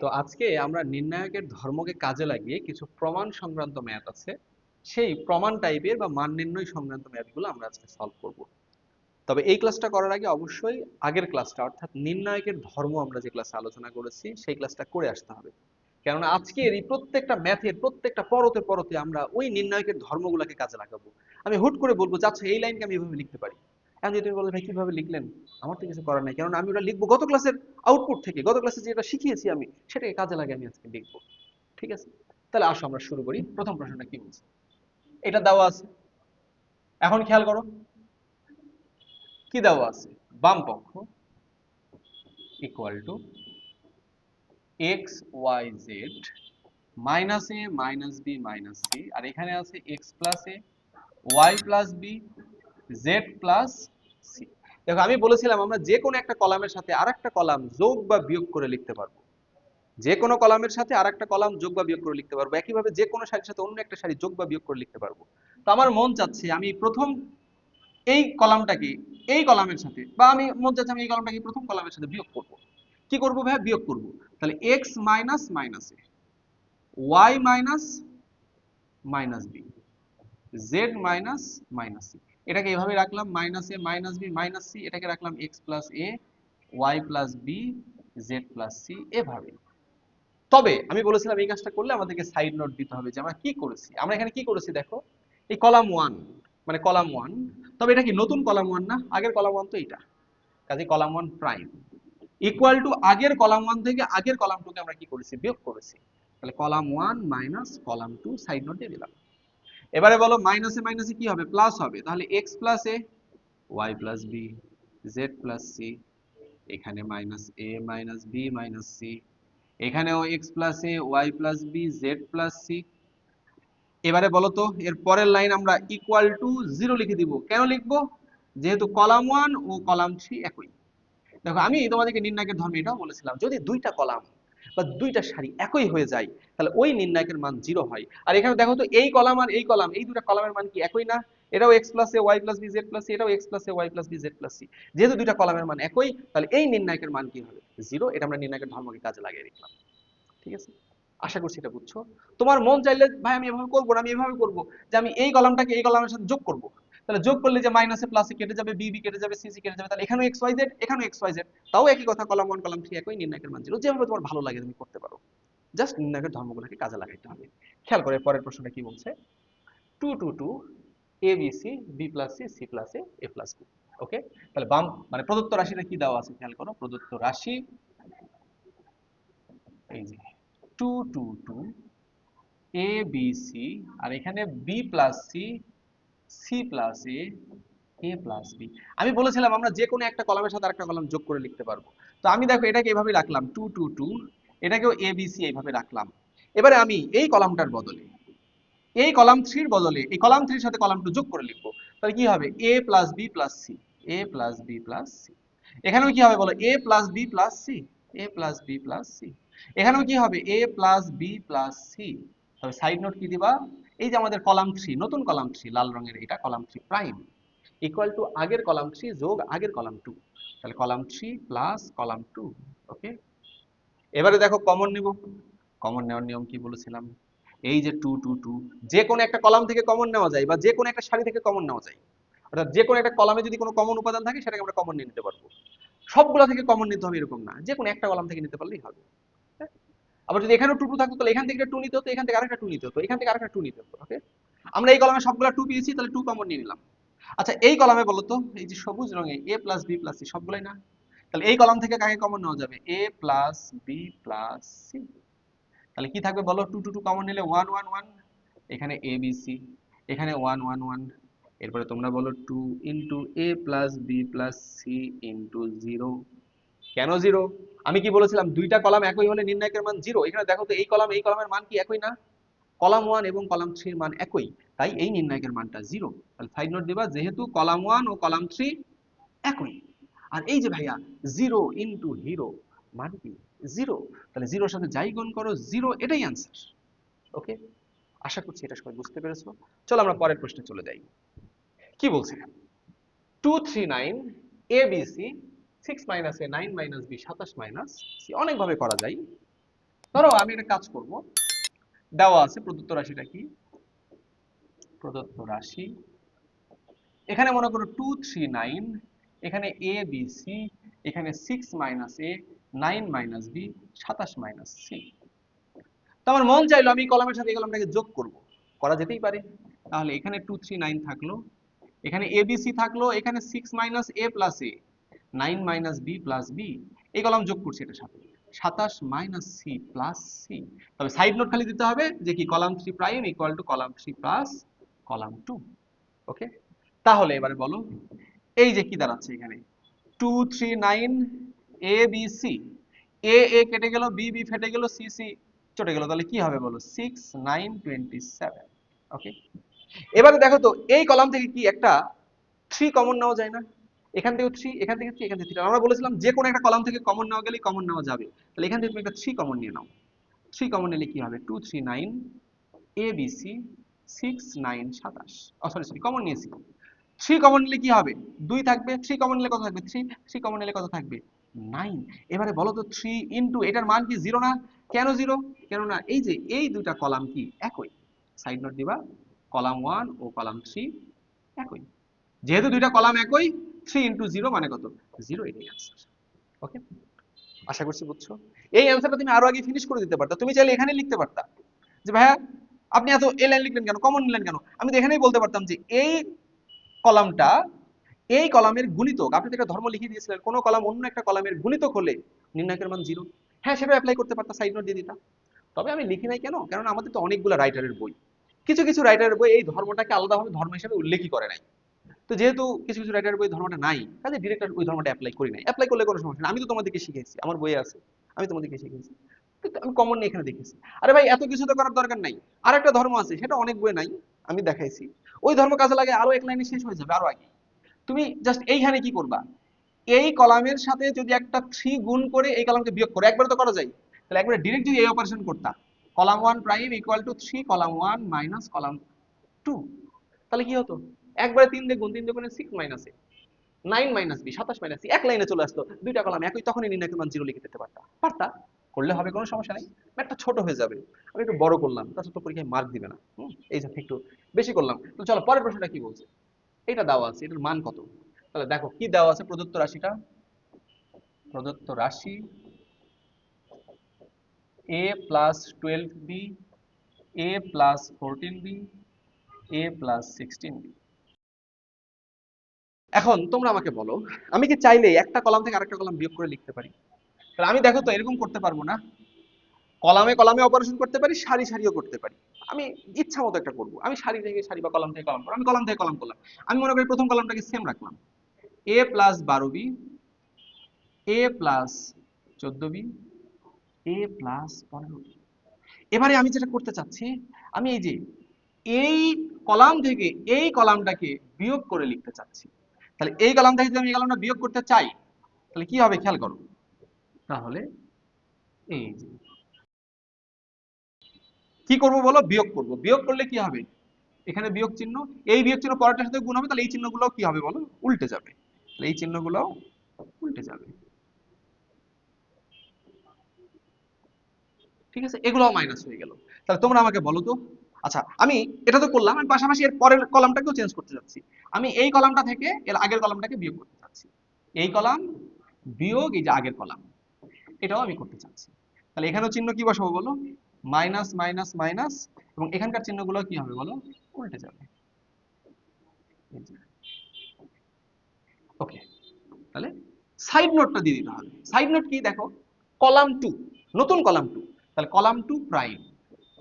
তো আজকে আমরা নির্ণায়কের ধর্মকে কাজে লাগিয়ে কিছু প্রমাণ সংক্রান্ত ম্যাথ আছে, সেই প্রমাণ টাইপের বা মান নির্ণয় সংক্রান্ত ম্যাথগুলো আমরা আজকে সলভ করব। তবে এই ক্লাসটা করার আগে অবশ্যই আগের ক্লাসটা অর্থাৎ নির্ণায়কের ধর্ম আমরা যে ক্লাসে আলোচনা করেছি সেই ক্লাসটা করে আসতে হবে। কেননা আজকের এই প্রত্যেকটা ম্যাথের প্রত্যেকটা পরতে পরতে আমরা ওই নির্ণায়কের ধর্মগুলোকে কাজে লাগাবো। আমি হুট করে বলবো যে আচ্ছা এই লাইনকে আমি এভাবে লিখতে পারি। এখন যদি তুমি বলো ভাই কিভাবে লিখলেন, আমার তো কিছু করার নাই, কারণ আমি ওটা লিখবো গত ক্লাসের আউটপুট থেকে, গত ক্লাসে যেটা শিখিয়েছি আমি সেটাকে কাজে লাগিয়ে আমি আজকে লিখবো। ঠিক আছে, তাহলে আসো আমরা শুরু করি। প্রথম প্রশ্নটা কি বলছে, এটা দেওয়া আছে। এখন খেয়াল করো কি দেওয়া আছে, বাম পক্ষ equal to x Y z minus a minus B minus c, আর এখানে আছে x plus a y plus b z plus c. দেখো আমি বলেছিলাম আমরা যে কোনো একটা কলামের সাথে আর একটা কলাম যোগ বা বিয়োগ করে লিখতে পারবো, যে কোনো কলামের সাথে আর একটা কলাম যোগ বা বিয়োগ করে লিখতে পারবো, একইভাবে যে কোনো সারির সাথে অন্য একটা সারি যোগ বা বিয়োগ করে লিখতে পারবো। তো আমার মন চাচ্ছে আমি প্রথম এই কলামটাকে এই কলামের সাথে, বা আমি মন চাচ্ছে আমি এই কলামটাকে প্রথম কলামের সাথে বিয়োগ করব। কি করব ভাই, বিয়োগ করব। তাহলে x minus minus a y minus minus b z minus minus c, এটাকে এভাবে রাখলাম minus a minus B minus c, এটাকে রাখলাম x plus a y plus b z plus c এভাবে। তবে আমি বলেছিলাম এই কাজটা করলে আমাদেরকে সাইড নোট দিতে হবে যে আমরা কি করেছি। আমরা এখানে কি করেছি দেখো, এই কলাম ওয়ান মানে কলাম ওয়ান, তবে এটা কি নতুন কলাম ওয়ান না, আগের কলাম ওয়ান তো এটা, কাজে column one prime equal to আগের কলাম ওয়ান থেকে আগের কলাম টুকে আমরা কি করেছি, বিয়োগ করেছি। তাহলে column one minus column two side note দিয়ে দিলাম। এবারে বলো মাইনাসে মাইনাসে কি হবে, প্লাস হবে। তাহলে x plus a y plus b z plus C, এখানে minus a minus B minus c, এখানেও x plus a y plus b z plus C. এবারে বলো তো এর পরের লাইন আমরা ইকুয়াল টু জিরো লিখে দিব। কেন লিখবো, যেহেতু কলাম ওয়ান ও কলাম থ্রি একই। দেখো আমি তোমাদেরকে নির্ণায়কের ধর্ম এটাও বলেছিলাম, যদি দুইটা কলাম বা দুইটা সারি একই হয়ে যায় তাহলে ওই নির্ণায়কের মান জিরো হয়। আর এখানে দেখো তো এই কলাম আর এই কলাম, এই দুটো কলামের মান কি একই না, এটাও x plus a y plus b z plus c, এটাও x plus a y plus b z plus c. যেহেতু দুইটা কলামের মান একই, তাহলে এই নির্ণায়কের মান কি হবে, জিরো। এটা আমরা নির্ণায়কের ধর্মকে কাজে লাগিয়ে রাখলাম। ঠিক আছে, আশা করছি এটা বুঝছো। তোমার মন চাইলে ভাই আমি এভাবে করবো না, আমি এভাবে করবো যে আমি এই কলামটাকে এই কলামের সাথে যোগ করব। তাহলে যোগ করলে যে মাইনাসে প্লাসে কেটে যাবে, বি বি কেটে যাবে, সি সি কেটে যাবে, তাহলে এখানেও এক্স ওয়াই জেড এখানেও এক্স ওয়াই জেড, তাও একই কথা, কলাম ওয়ান কলাম থ্রি একই, নির্ণায়কের মান জিরো। যেভাবে তোমার ভালো লাগে তুমি করতে পারো, জাস্ট নির্ণায়কের ধর্মগুলোকে কাজে লাগাইতে হবে। খেয়াল করে পরের প্রশ্নটা কি বলছে, two two two a B c b plus C C plus a a plus B. Okay, তাহলে বাম মানে প্রদত্ত রাশিটা কি দেওয়া আছে, খেয়াল করো প্রদত্ত রাশি এই যে two two two a B c, আর এখানে b plus C C plus a a plus b. আমি বলেছিলাম আমরা যে কোনো একটা কলামের সাথে আরেকটা কলাম যোগ করে লিখতে পারবো। তো আমি দেখো এটাকে এভাবে রাখলাম টু টু টু, এটাকেও এ বি সি এইভাবে রাখলাম। এবারে আমি এই কলামটার বদলে এই কলাম থ্রির বদলে এই কলাম থ্রির সাথে কলাম টু যোগ করে লিখবো। তাহলে কি হবে, A plus B plus C A plus B plus C. এখানেও কি হবে বলো, A plus B plus C A plus B plus C. এখানেও কি হবে, A plus B plus C. তবে সাইড নোট কি দিবা, এই যে আমাদের কলাম থ্রি, নতুন কলাম থ্রি লাল রঙের, এটা column three prime equal to আগের কলাম থ্রি যোগ আগের কলাম টু। তাহলে column three plus column two. ওকে, এবারে দেখো কমন নেব। কমন নেওয়ার নিয়ম কি বলেছিলাম, এই যে টু টু টু, যে কোনো একটা কলাম থেকে কমন নেওয়া যায় বা যে কোনো একটা সারি থেকে কমন নেওয়া যায়। অর্থাৎ যে কোনো একটা কলামে যদি কোনো কমন উপাদান থাকে সেটাকে আমরা কমন নিয়ে নিতে পারবো। সবগুলা থেকে কমন নিতে হবে এরকম না, যে কোনো একটা কলাম থেকে নিতে পারলেই হবে। হ্যাঁ? আবার যদি এখানেও টু টু থাকতো তাহলে এখান থেকে টু নিতে হতো, এখান থেকে আরেকটা টু নিতে হতো, এখান থেকে আরেকটা টু নিতে হতো। ওকে, আমরা এই কলামে সবগুলা টু পেয়েছি, তাহলে টু কমন নিয়ে নিলাম। আচ্ছা এই কলামে বলো তো, এই যে সবুজ রঙে এ প্লাস বি প্লাস সি সবগুলাই না, তাহলে এই কলাম থেকে কাকে কমন নেওয়া যাবে, a plus B plus c. তাহলে কি থাকবে বলো, টু টু টু কমন নিলে ওয়ান ওয়ান ওয়ান, এখানে এ বি সি, এখানে ওয়ান ওয়ান ওয়ান। এরপরে তোমরা বলো টু ইন্টু এ plus B plus C into zero. কেন জিরো, আমি কি বলেছিলাম দুইটা কলাম একই হলে নির্ণায়কের মান জিরো। এখানে দেখো তো এই কলাম এই কলামের মান কি একই না, কলাম ওয়ান এবং কলাম থ্রির মান একই, তাই এই নির্ণায়কের মানটা জিরো। তাহলে সাইড নোট দিবা, যেহেতু কলাম ওয়ান ও কলাম থ্রি একই। আর এই যে ভাইয়া জিরো ইন্টু হিরো মান কি জিরো, তাহলে জিরোর সাথে যাই গুণ করো জিরো, এটাই অ্যান্সার। ওকে, আশা করছি এটা সবাই বুঝতে পেরেছো। চলো আমরা পরের প্রশ্নে চলে যাই। কি বলছে, two three nine A B C six minus A nine minus B সাতাশ মাইনাস সি, অনেকভাবে করা যায়। ধরো আমি একটা কাজ করব, দেওয়া আছে প্রদত্ত রাশিটা কি, প্রদত্ত রাশি এখানে মনে করো 2 3 9, এখানে এ বি সি, এখানে 6 মাইনাস এ, 9 মাইনাস বি, 27 মাইনাস সি। তো আমার মন চাইলো আমি কলামের সাথে এই কলামটাকে যোগ করব, করা যেতেই পারে। তাহলে এখানে 2 3 9 থাকলো, এখানে এ বি সি থাকলো, এখানে 6 মাইনাস এ প্লাস এ, 9 মাইনাস বি প্লাস বি, এই কলাম যোগ করছি এটার সাথে, 27 মাইনাস সি প্লাস সি। তবে সাইড নোট খালি দিতে হবে যে কি column 3 prime equal to column 3 plus column 2। ওকে, তাহলে এবারে বলো এই যে কি দাঁড়াচ্ছে এখানে 2 3 9 এ বি সি, এ এ কেটে গেল, বি বি ফেটে গেল, সি সি চটে গেল, তাহলে কি হবে বলো 6 9 27। ওকে, এবারে দেখো তো এই কলাম থেকে কি একটা 3 কমন নেওয়া যায় না? এখান থেকে 3, এখান থেকে 3, এখান থেকে 3, আমরা বলেছিলাম যে কোনো একটা কলাম থেকে কমন নেওয়া গেলেই কমন নেওয়া যাবে। তাহলে এখান থেকে তুমি একটা 3 কমন নিয়ে নাও। 3 কমন নিলে কি হবে 2 3 9 A B C, 6 9 27, O sorry sorry common নিয়েছি। 3 কমন নিলে কি হবে 2 থাকবে, 3 কমন নিলে কত থাকবে 3, 3 কমন নিলে কত থাকবে 9। এবারে বলো তো 3 ইনটু এটার মান কি 0 না? কেন 0? কেননা এই যে এই দুইটা কলাম কি একই, সাইড নোট দিবা কলাম 1 ও কলাম 3 একই, যেহেতু দুইটা কলাম একই 3 ইনটু 0 মানে কত 0, এটাই आंसर। ওকে, আশা করছি বুঝছো। এই অ্যানসারটা তুমি আরো আগে ফিনিশ করে দিতে পারতা, তুমি চাইলে এখানে লিখতে পারতা যে ভাইয়া আপনি এত এই লাইন লিখলেন কেন, কমন নিলেন কেন। আমি তো এখানেই বলতে পারতাম যে এই কলামটা এই কলামের গুণিতক, আপনি তো একটা ধর্ম লিখে দিয়েছিলেন কোন কলাম অন্য একটা কলামের গুণিতক হলে নির্ণায়কের মান 0। হ্যাঁ, সেটা অ্যাপ্লাই করতে পারতা, সাইড নোট দিয়ে দিতা। তবে আমি লিখি নাই কেন, কারণ আমাদের তো অনেকগুলো রাইটারের বই, কিছু কিছু রাইটারের বই এই ধর্মটাকে আলাদাভাবে ধর্ম হিসেবে উল্লেখই করে নাই। তো যেহেতু কিছু কিছু রাইটারের বই ধর্মটা নাই, কাজে ডিরেক্ট ওই ধর্মটা অ্যাপ্লাই করি নাই। অ্যাপ্লাই করলে কোনো সমস্যা নেই, আমি তো তোমাদেরকে শিখিয়েছি, আমার বইয়ে আছে, আমি তোমাদেরকে শিখিয়েছি। কিন্তু আমি কমন নিয়ে এখানে দেখেছি। আরে ভাই এত কিছু তো করার দরকার নাই, আর একটা ধর্ম আছে সেটা অনেক বই নাই, আমি দেখাইছি। ওই ধর্ম কাজে লাগে আরো এক লাইনে শেষ হয়ে যাবে আরো আগে। তুমি জাস্ট এইখানে কি করবা, এই কলামের সাথে যদি একটা 3 গুণ করে এই কলামকে বিয়োগ করো, একবারে তো করা যায়, তাহলে একবারে ডিরেক্ট যদি এই অপারেশন করতা column 1 prime equal two 3 column 1 minus column 2, তাহলে কি হতো একবারে 3 দিয়ে গুণ, 3 দিয়ে গুণে 6 মাইনাস এ, 9 মাইনাস বি, 27 মাইনাস সি, এক লাইনে চলে আসতো, দুইটা কলাম একই, তখনই নির্ণায়কের মান 0 লিখে দিতে পারতা। পারতা, করলে হবে, কোনো সমস্যা নেই। ম্যাথটা ছোট হয়ে যাবে, আমি একটু বড় করলাম, তাছাড়া তো পরীক্ষায় মার্ক দিবে না। এই জন্য একটু বেশি করলাম। তো চলো পরের প্রশ্নটা কি বলছে, এটা দেওয়া আছে, এটার মান কত। তাহলে দেখো কি দেওয়া আছে, প্রদত্ত রাশিটা, প্রদত্ত রাশি a plus 12b, a plus 14b, a plus 16b। এখন তোমরা আমাকে বলো আমি কি চাইলে একটা কলাম থেকে আরেকটা কলাম বিয়োগ করে লিখতে পারি? তাহলে আমি দেখো তো এরকম করতে পারবো না, কলামে কলামে অপারেশন করতে পারি, সারি সারিও করতে পারি। আমি ইচ্ছা মতো একটা করবো, আমি সারি থেকে সারি বা কলাম থেকে কলাম করবো, আমি কলাম থেকে কলাম করলাম। আমি মনে করি প্রথম কলামটাকে সেম রাখলাম, a plus 12b, a plus 14b, a plus 15b। এবারে আমি যেটা করতে চাচ্ছি, আমি এই যে এই কলাম থেকে এই কলামটাকে বিয়োগ করে লিখতে চাচ্ছি। তাহলে এই কলাম থেকে যদি আমি এই কলামটা বিয়োগ করতে চাই তাহলে কি হবে খেয়াল করো, তাহলে এই যে কি করব বলো, বিয়োগ করব। বিয়োগ করলে কি হবে, এখানে বিয়োগ চিহ্ন, এই বিয়োগ চিহ্ন পরেরটার সাথে গুণ হবে, তাহলে এই চিহ্নগুলো কি হবে বলো, উল্টে যাবে। তাহলে এই চিহ্নগুলো উল্টে যাবে, ঠিক আছে, এগুলোও মাইনাস হয়ে গেল। তাহলে তোমরা আমাকে বলো তো, আচ্ছা আমি এটা তো করলাম, আমি পাশাপাশি এর পরের কলামটাকেও চেঞ্জ করতে যাচ্ছি। আমি এই কলামটা থেকে এর আগের কলামটাকে বিয়োগ করতে চাচ্ছি, এই কলাম বিয়োগ এই যে আগের কলাম, এটাও আমি করতে চাচ্ছি। তাহলে এখানেও চিহ্ন কি বসাবো বলো, মাইনাস মাইনাস মাইনাস, এবং এখানকার চিহ্নগুলো কি হবে বলো, উল্টে যাবে। ওকে, তাহলে সাইড নোটটা দিয়ে দিতে হবে। সাইড নোট কি দেখো, কলাম 2, নতুন কলাম 2, তাহলে কলাম 2 প্রাইম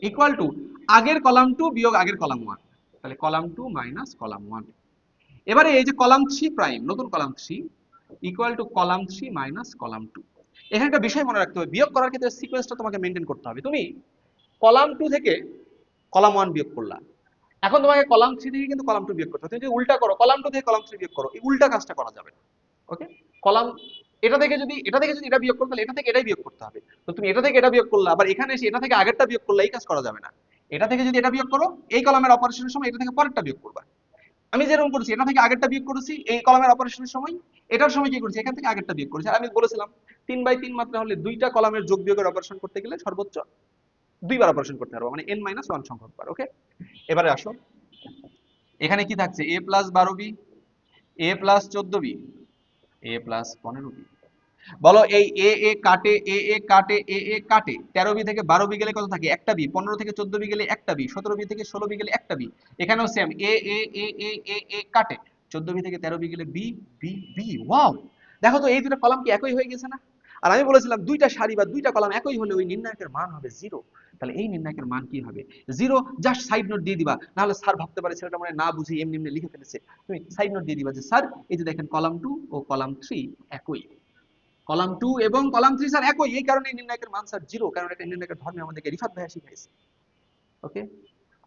ইকুয়াল টু আগের কলাম 2 বিয়োগ আগের কলাম 1, তাহলে কলাম 2 মাইনাস কলাম 1। এবারে এই যে কলাম 3 প্রাইম, নতুন column 3 equal to column 3 minus column 2। এখানে একটা বিষয় মনে রাখতে হবে, বিয়োগ করার ক্ষেত্রে সিকোয়েন্সটা তোমাকে মেনটেন করতে হবে। তুমি কলাম 2 থেকে কলাম 1 বিয়োগ করলা, এখন তোমাকে কলাম 3 থেকে কিন্তু কলাম 2 বিয়োগ করতে হবে। তুমি যদি উল্টা করো, কলাম 2 থেকে কলাম 3 বিয়োগ করো, এই উল্টা কাজটা করা যাবে না। ওকে, কলাম এটা থেকে যদি এটা বিয়োগ করো তাহলে এটা থেকে এটাই বিয়োগ করতে হবে। তো তুমি এটা থেকে এটা বিয়োগ করলা, আবার এখানে এসে এটা থেকে আগেরটা বিয়োগ করলে এই কাজ করা যাবে না। এটা থেকে যদি এটা বিয়োগ করো, এই কলামের অপারেশনের সময় এটা থেকে পরেরটা বিয়োগ করবা। আমি যেরকম করেছি এটা থেকে আগেরটা বিয়োগ করেছি এই কলামের অপারেশনের সময়, এটার সময় কি করেছি এখান থেকে আগেরটা বিয়োগ করেছি। আর আমি বলেছিলাম 3/3 মাত্রা হলে দুইটা কলামের যোগ বিয়োগের অপারেশন করতে গেলে সর্বোচ্চ দুইবার অপারেশন করতে পারবো, মানে n-1 সংখ্যক বার। ওকে, এবারে আসো, এখানে কি থাকছে a plus 12b, a plus 14b, a plus 15b। বলো এই এ এ কাটে, এ এ কাটে, এ এ কাটে, 13b থেকে 12b গেলে কত থাকে? একটা বি। 15 থেকে 14b গেলে একটা বি। 17b থেকে 16b গেলে একটা বি। এখানেও সেম, এ এ এ এ এ এ কাটে, 14b থেকে 13b গেলে বি বি বি। ওয়াও, দেখো তো এই দুটো কলাম কি একই হয়ে গেছে না? আর আমি বলেছিলাম দুইটা সারি বা দুইটা কলাম একই হলে ওই নির্ণায়কের মান হবে 0। তাহলে এই নির্ণায়কের মান কি হবে? 0। জাস্ট সাইড নোট দিয়ে দিবা, নাহলে স্যার ভাবতে পারে ছেলেটা মানে না বুঝে এমনি এমনি লিখে ফেলেছে। তুমি সাইড নোট দিয়ে দিবা যে স্যার এই যে দেখেন কলাম 2 ও কলাম 3 একই, কলাম 2 এবং কলাম 3 স্যার একই, এই কারণে নির্ণায়কের মান স্যার 0, কারণ এটা নির্ণায়কের ধর্মে আমাদেরকে রিফাত ভাইয়া শিখাইছে। ওকে,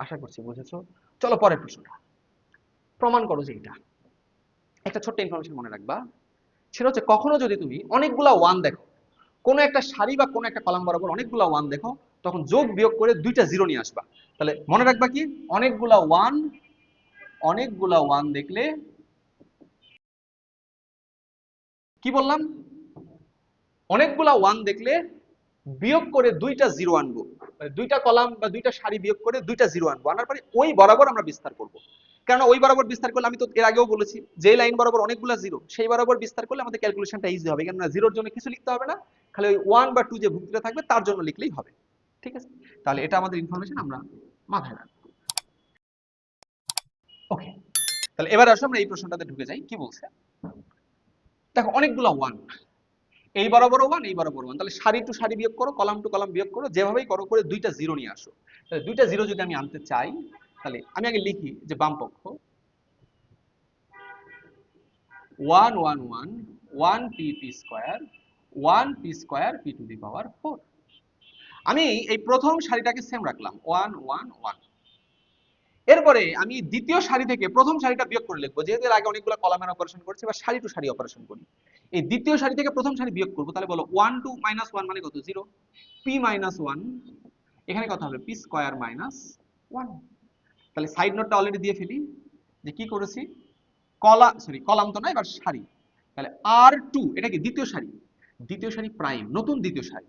আশা করছি বুঝেছো। চলো পরের প্রশ্নটা, প্রমাণ করো যে এটা। একটা ছোট্ট ইনফরমেশন মনে রাখবা, সেটা হচ্ছে কখনো যদি তুমি অনেকগুলা ওয়ান দেখো, কোনো একটা সারি বা কোনো একটা কলাম বরাবর অনেকগুলা ওয়ান দেখো, তখন যোগ বিয়োগ করে দুইটা জিরো নিয়ে আসবা। তাহলে মনে রাখবা কি, অনেকগুলা ওয়ান দেখলে কি বললাম, অনেকগুলা ওয়ান দেখলে বিয়োগ করে দুইটা জিরো আনবো, মানে দুইটা কলাম বা দুইটা সারি বিয়োগ করে দুইটা জিরো আনবো, আনার পরে ওই বরাবর আমরা বিস্তার করব। কারণ ওই বরাবর বিস্তার করলে, আমি তো এর আগেও বলেছি, যে লাইন বরাবর অনেকগুলা জিরো সেই বরাবর বিস্তার করলে আমাদের ক্যালকুলেশনটা ইজি হবে, কেননা জিরোর জন্য কিছু লিখতে হবে না, খালি ওই 1 বা 2 যে ভুক্তিটা থাকবে তার জন্য লিখলেই হবে। ঠিক আছে, তাহলে এটা আমাদের ইনফরমেশন আমরা মাথায় রাখবো। ওকে, তাহলে এবার আসো আমরা এই প্রশ্নটাতে ঢুকে যাই। কি বলছে দেখো, অনেকগুলা ওয়ান, এই বরাবর ওয়ান, এই বরাবর ওয়ান, তাহলে সারি টু সারি বিয়োগ করো, কলাম টু কলাম বিয়োগ করো, যেভাবেই করো করে দুইটা জিরো নিয়ে আসো। তাহলে দুইটা জিরো যদি আমি আনতে চাই, তাহলে আমি আগে লিখি যে বাম পক্ষ 1 1 1 1 p p square 1 p square p to the power 4। আমি এই প্রথম সারিটাকে সেম রাখলাম 1 1 1। এরপরে আমি দ্বিতীয় সারি থেকে প্রথম সারিটা বিয়োগ করে লিখবো, যেহেতু এর আগে অনেকগুলো কলামের অপারেশন করছি, বা সারি টু সারি অপারেশন করি। এই দ্বিতীয় সারি থেকে প্রথম সারি বিয়োগ করবো, তাহলে বলো 1 2 মাইনাস 1 মানে কত? 0। p মাইনাস 1, এখানে কত হবে? p square minus 1। তাহলে সাইড নোটটা অলরেডি দিয়ে ফেলি যে কি করেছি, কলাম তো না, এবার সারি। তাহলে r2, এটা কি দ্বিতীয় সারি, দ্বিতীয় সারি প্রাইম, নতুন দ্বিতীয় সারি।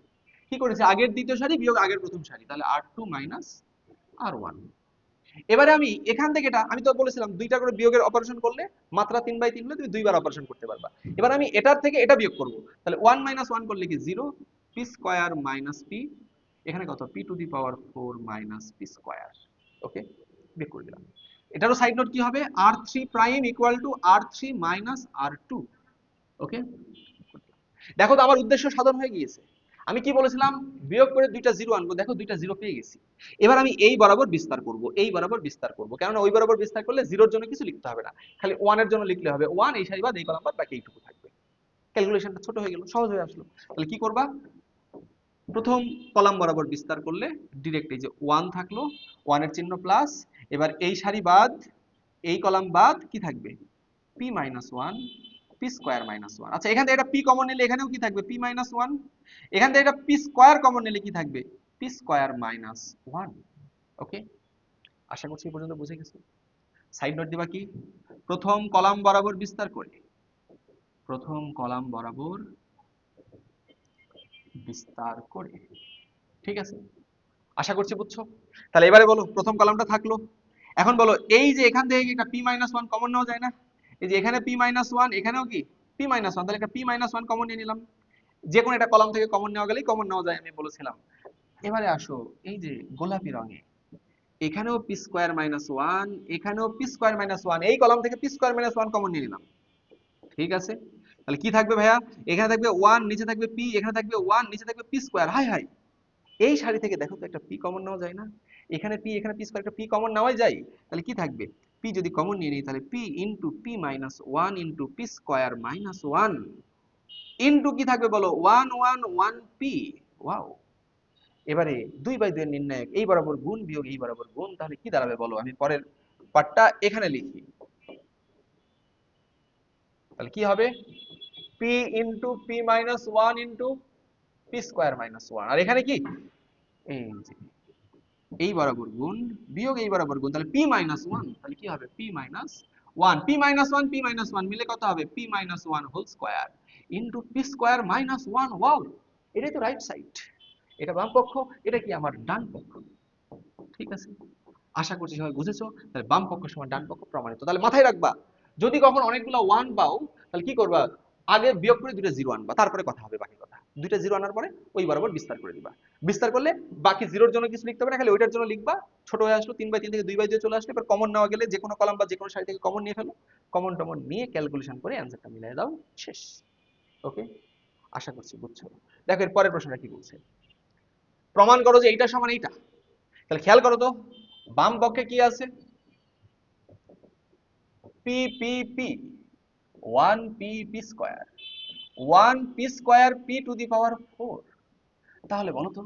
কি করেছে? আগের দ্বিতীয় সারি বিয়োগ আগের প্রথম সারি, তাহলে r2 মাইনাস r1। এবারে আমি এখান থেকে, এটা আমি তো বলেছিলাম দুইটা করে বিয়োগের অপারেশন করলে মাত্রা 3/3 হলে তুমি দুইবার অপারেশন করতে পারবা। এবার আমি এটার থেকে এটা বিয়োগ করব, তাহলে 1 মাইনাস 1 করলে কি 0, p স্কয়ার মাইনাস p, এখানে কত? p to the power 4 minus p square. Okay, বিয়োগ করে দিলাম। এটারও সাইড নোট কি হবে? r3 prime equal to r3 minus r2। Okay, দেখো তো আমার উদ্দেশ্য সাধন হয়ে গিয়েছে। আমি কি বলেছিলাম? বিয়োগ করে দুইটা জিরো আনবো, দেখো দুইটা জিরো পেয়ে গেছি। এবার আমি এই বরাবর বিস্তার করব, এই বরাবর বিস্তার করব, কেননা ওই বরাবর বিস্তার করলে জিরোর জন্য কিছু লিখতে হবে না, খালি ওয়ানের জন্য লিখলে হবে। ওয়ান এই সারি বাদ এই কলাম বাদ, বাকি এইটুকু থাকবে। ক্যালকুলেশনটা ছোট হয়ে গেল, সহজ হয়ে আসলো। তাহলে কি করবা? প্রথম কলাম বরাবর বিস্তার করলে ডিরেক্ট এই যে ওয়ান থাকলো, ওয়ানের চিহ্ন প্লাস, এবার এই সারি বাদ এই কলাম বাদ কি থাকবে? p মাইনাস 1, p স্কয়ার মাইনাস 1। আচ্ছা, এখান থেকে এটা p কমন নিলে এখানেও কি থাকবে? p মাইনাস 1। এখান থেকে এটা p স্কয়ার কমন নিলে কি থাকবে? p square minus 1। ওকে, আশা করছি এই পর্যন্ত বুঝে গেছো। সাইড নোট দিবা কি? প্রথম কলাম বরাবর বিস্তার করে, প্রথম কলাম বরাবর বিস্তার করে। ঠিক আছে, আশা করছি বুঝছো। তাহলে এবারে বলো, প্রথম কলামটা থাকলো। এখন বলো এই যে এখান থেকে একটা p মাইনাস 1 কমন নেওয়া যায় না? এই যে এখানে p মাইনাস 1, এখানেও কি p মাইনাস 1, তাহলে একটা p মাইনাস 1 কমন নিয়ে নিলাম। যে কোনো একটা কলাম থেকে কমন নেওয়া গেলেই কমন নেওয়া যায়, আমি বলেছিলাম। এবারে আসো এই যে গোলাপি রঙে, এখানেও p স্কয়ার মাইনাস 1, এখানেও p স্কয়ার মাইনাস 1, এই কলাম থেকে p স্কয়ার মাইনাস 1 কমন নিয়ে নিলাম। ঠিক আছে, তাহলে কি থাকবে ভাইয়া? এখানে থাকবে 1, নিচে থাকবে p, এখানে থাকবে 1, নিচে থাকবে p স্কয়ার। হাই হাই, এই সারি থেকে দেখো তো একটা p কমন নেওয়া যায় না? এখানে p, এখানে p স্কয়ার, একটা p কমন নেওয়াই যায়। তাহলে কি থাকবে? p যদি কমন নিয়ে নিই, তাহলে p ইনটু p মাইনাস 1 into p square minus 1 into কি থাকবে বলো? 1 1 1 p। ওয়াও, এবারে 2/2 এর নির্ণায়ক এই বরাবর গুণ বিয়োগ এই বরাবর গুণ, তাহলে কি দাঁড়াবে বলো? আমি পরের পার্টটা এখানে লিখি। তাহলে কি হবে? p ইনটু p মাইনাস 1 ইনটু p স্কয়ার মাইনাস 1, আর এখানে কি এই যে এই বরাবর গুণ বিয়োগ এই বরাবর গুণ, তাহলে p মাইনাস 1, তাহলে কি হবে? p মাইনাস 1 p-1 মিলে কত হবে p-1 whole square into p square minus 1। Wow, এটাই তো রাইট সাইড, এটা বাম পক্ষ, এটা কি আমার ডান পক্ষ। ঠিক আছে, আশা করছি সবাই বুঝেছো। তাহলে বাম পক্ষ সমান ডান পক্ষ প্রমাণিত। তাহলে মাথায় রাখবা, যদি কখন অনেকগুলো 1 পাও তাহলে কি করবা, আগে বিয়োগ করে দুটো জিরো আনবা, তারপরে কথা হবে বাকি কথা। দুইটা জিরো আনার পরে ওই বরাবর বিস্তার করে দিবা। বিস্তার করলে বাকি জিরোর জন্য কিছু লিখতে হবে না, খালি ওইটার জন্য লিখবা। ছোট হয়ে আসলো 3/3 থেকে 2/2 চলে আসলে, এবার কমন নেওয়া গেলে যে কোনো কলাম বা যে কোনো সারি থেকে কমন নিয়ে ফেলো, কমন টমন নিয়ে ক্যালকুলেশন করে অ্যান্সারটা মিলিয়ে দাও, শেষ। ওকে, আশা করছি বুঝছো। দেখো এর পরের প্রশ্নটা কি বলছে, প্রমাণ করো যে এইটা সমান এইটা। তাহলে খেয়াল করো তো, বাম পক্ষে কি আছে, p p p 1 p p square 1 p square p to the power 4। তাহলে বলো তো,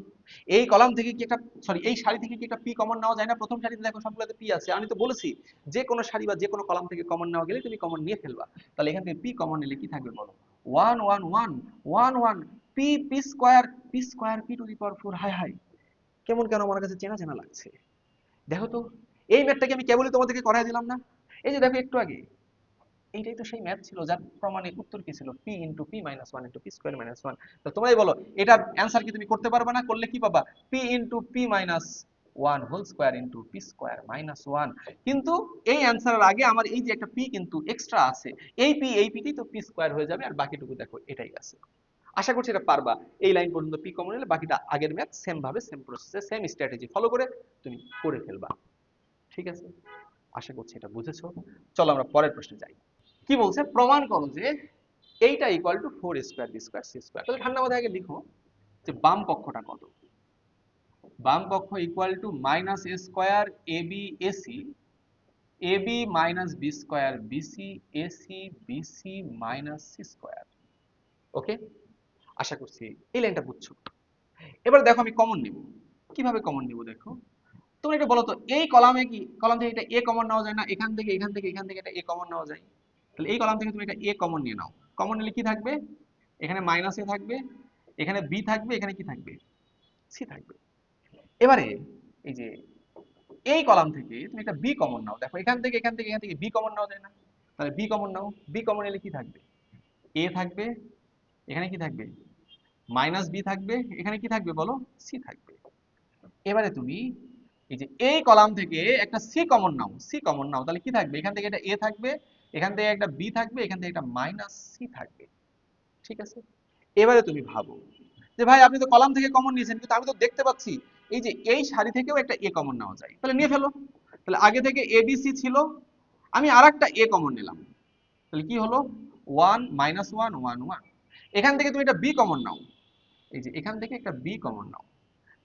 এই কলাম থেকে কি একটা, সরি এই সারি থেকে কি একটা পি কমন নেওয়া যায় না? প্রথম সারিতে দেখো সবগুলোতে পি আছে, আমি তো বলেছি যে কোনো সারি বা যে কোনো কলাম থেকে কমন নেওয়া গেলে তুমি কমন নিয়ে ফেলবা। তাহলে এখান থেকে পি কমন নিলে কি থাকবে বলো, 1 1 1 1 1 p p square p to the power 4। High high, কেমন কেন আমার কাছে চেনা চেনা লাগছে। দেখো তো, এই ম্যাথটাকে আমি কেবলই তোমাদেরকে করাই দিলাম না? এই যে দেখো একটু আগে, এইটাই তো সেই ম্যাথ ছিল যার প্রমাণে উত্তর কি ছিল, p ইনটু p মাইনাস 1 ইনটু p স্কয়ার মাইনাস 1। তো তোমরাই বলো এটার অ্যানসার কি তুমি করতে পারবে না? করলে কি পাবা, p ইনটু p মাইনাস 1 whole square into p square minus 1। কিন্তু এই অ্যানসারের আগে আমার এই যে একটা p কিন্তু এক্সট্রা আছে, এই পিটাই তো p স্কয়ার হয়ে যাবে, আর বাকিটুকু দেখো এটাই আছে। আশা করছি এটা পারবা। এই লাইন পর্যন্ত p কমন নিলে বাকিটা আগের ম্যাথ সেম ভাবে সেম প্রসেসে সেম স্ট্র্যাটেজি ফলো করে তুমি করে ফেলবা। ঠিক আছে, আশা করছি এটা বুঝেছো। চলো আমরা পরের প্রশ্নে যাই। কি বলছে, প্রমাণ করো যে এইটা equal to 4 square B square C square. তাহলে ঠান্ডা মাথায় আগে লিখো যে বাম পক্ষটা কত। বাম পক্ষ equal to minus A square A B AC, A B minus B square BC, AC BC minus C square. Okay, আশা করছি এই লাইনটা বুঝছো। এবার দেখো আমি কমন নিব, কিভাবে কমন নিব দেখো। তোমরা এটা বলো তো, এই কলামে কি, কলাম থেকে এটা এ কমন নেওয়া যায় না? এখান থেকে এটা এ কমন নেওয়া যায়। তাহলে এই কলাম থেকে তুমি এটা এ কমন নিয়ে নাও। কমন নিলে কি থাকবে, এখানে মাইনাস এ থাকবে, এখানে বি থাকবে, এখানে কি থাকবে, সি থাকবে। এবারে এই যে এই কলাম থেকে তুমি একটা বি কমন নাও, দেখো এখান থেকে বি কমন নেওয়া যায় না? তাহলে বি কমন নাও, বি কমন নিলে কি থাকবে, এ থাকবে, এখানে কি থাকবে, মাইনাস বি থাকবে, এখানে কি থাকবে বলো, সি থাকবে। এবারে তুমি এই যে এই কলাম থেকে একটা সি কমন নাও, সি কমন নাও, তাহলে কি থাকবে, এখান থেকে একটা এ থাকবে, এখান থেকে একটা বি থাকবে, এখান থেকে একটা মাইনাস সি থাকবে। ঠিক আছে, এবারে তুমি ভাবো যে ভাই আপনি তো কলাম থেকে কমন নিয়েছেন, কিন্তু আমি তো দেখতে পাচ্ছি এই যে এই সারি থেকেও একটা এ কমন নেওয়া যায়, তাহলে নিয়ে ফেলো। তাহলে আগে থেকে এ বি সি ছিল, আমি আর একটা এ কমন নিলাম, তাহলে কি হলো, 1 মাইনাস 1 1 1। এখান থেকে তুমি একটা বি কমন নাও, এই যে এখান থেকে একটা বি কমন নাও,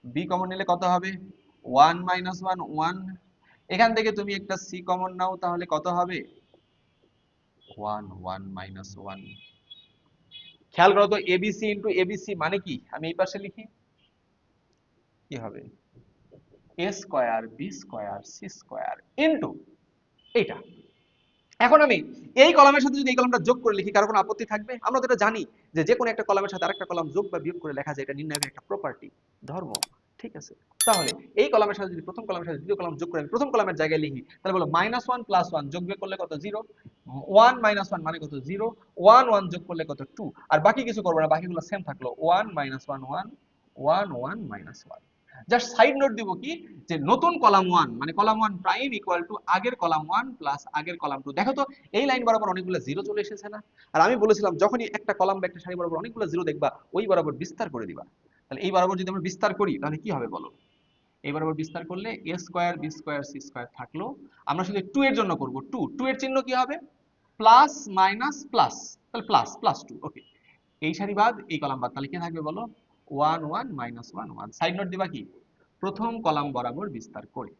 বি কমন নিলে কত হবে, 1 মাইনাস 1 1। এখান থেকে তুমি একটা সি কমন নাও, তাহলে কত হবে, 1 1 মাইনাস 1। খেয়াল করো তো, এবিসি ইন্টু এবিসি মানে কি, আমি এই পাশে লিখি, কি হবে, A square B square C square into এইটা। এখন আমি এই কলামের সাথে যদি এই কলামটা যোগ করে লিখি, কারো কোনো আপত্তি থাকবে? আমরা তো এটা জানি যে যে কোনো একটা কলামের সাথে আরেকটা কলাম যোগ বা বিয়োগ করে লেখা যায়, এটা নির্ণয়ের একটা প্রপার্টি, ধর্ম। ঠিক আছে, তাহলে এই কলামের সাথে যদি প্রথম কলামের সাথে দ্বিতীয় কলাম যোগ করে আমি প্রথম কলামের জায়গায় লিখি, তাহলে বলো মাইনাস 1 প্লাস 1 যোগ বিয়োগ করলে কত, 0। 1 মাইনাস 1 মানে কত, 0। 1 1 যোগ করলে কত, 2। আর বাকি কিছু করবো না, বাকিগুলো সেম থাকলো, 1 minus 1 1 1 1 minus 1। Just side note দিব কি, যে নতুন কলাম 1 মানে কলাম 1 প্রাইম ইকুয়াল টু আগের কলাম 1 প্লাস আগের কলাম 2। দেখো তো এই লাইন বরাবর অনেকগুলো জিরো চলে এসেছে না? আর আমি বলেছিলাম যখনই একটা কলাম বা একটা সারি বরাবর অনেকগুলো জিরো দেখবা, ওই বরাবর বিস্তার করে দিবা। তাহলে এই বরাবর যদি আমরা বিস্তার করি তাহলে কি হবে বলো, এই বরাবর বিস্তার করলে A square B square C square থাকলো। আমরা শুধু 2 এর জন্য করব, 2 2 এর চিহ্ন কি হবে, প্লাস মাইনাস প্লাস, তাহলে প্লাস প্লাস 2। ওকে, এই সারি বাদ এই কলাম বাদ, তাহলে কি থাকবে বলো, 1 1 মাইনাস 1 1। সাইড নোট দিবা কি, প্রথম কলাম বরাবর বিস্তার করে।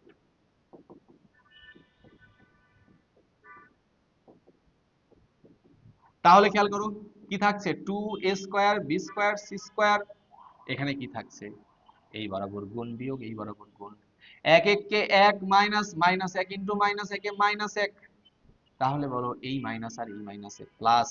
তাহলে খেয়াল করো কি থাকছে, 2 A square B square C square, এখানে কি থাকছে, এই বরাবর গুণ বিয়োগ, এই বরাবর গুণ, 1 1 কে 1 মাইনাস মাইনাস 1 ইনটু মাইনাস 1 এ মাইনাস 1। তাহলে বলো এই মাইনাস আর এই মাইনাসে প্লাস,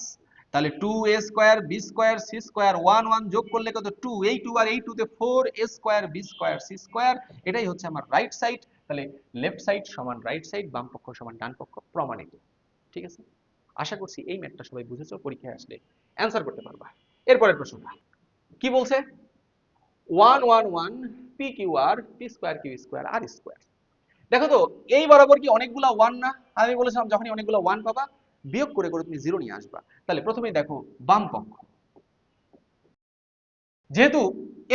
তাহলে 2 A square B square C square, 1 1 যোগ করলে কত, 2। এই 2 আর এই 2 তে 4 A square B square C square. এটাই হচ্ছে আমার রাইট সাইড। তাহলে লেফট সাইড সমান রাইট সাইড, বাম পক্ষ সমান ডান পক্ষ, প্রমাণিত। ঠিক আছে, আশা করছি এই ম্যাথটা সবাই বুঝেছো, পরীক্ষায় আসলে অ্যান্সার করতে পারবা। এরপরের প্রশ্নটা কি বলছে, 1 1 1 P Q R P square Q square আর স্কোয়ার। দেখো তো এই বরাবর কি অনেকগুলা ওয়ান না? আমি বলেছিলাম যখনই অনেকগুলো ওয়ান পাবা বিয়োগ করে করে তুমি জিরো নিয়ে আসবা। তাহলে প্রথমেই দেখো বাম পক্ষ, যেহেতু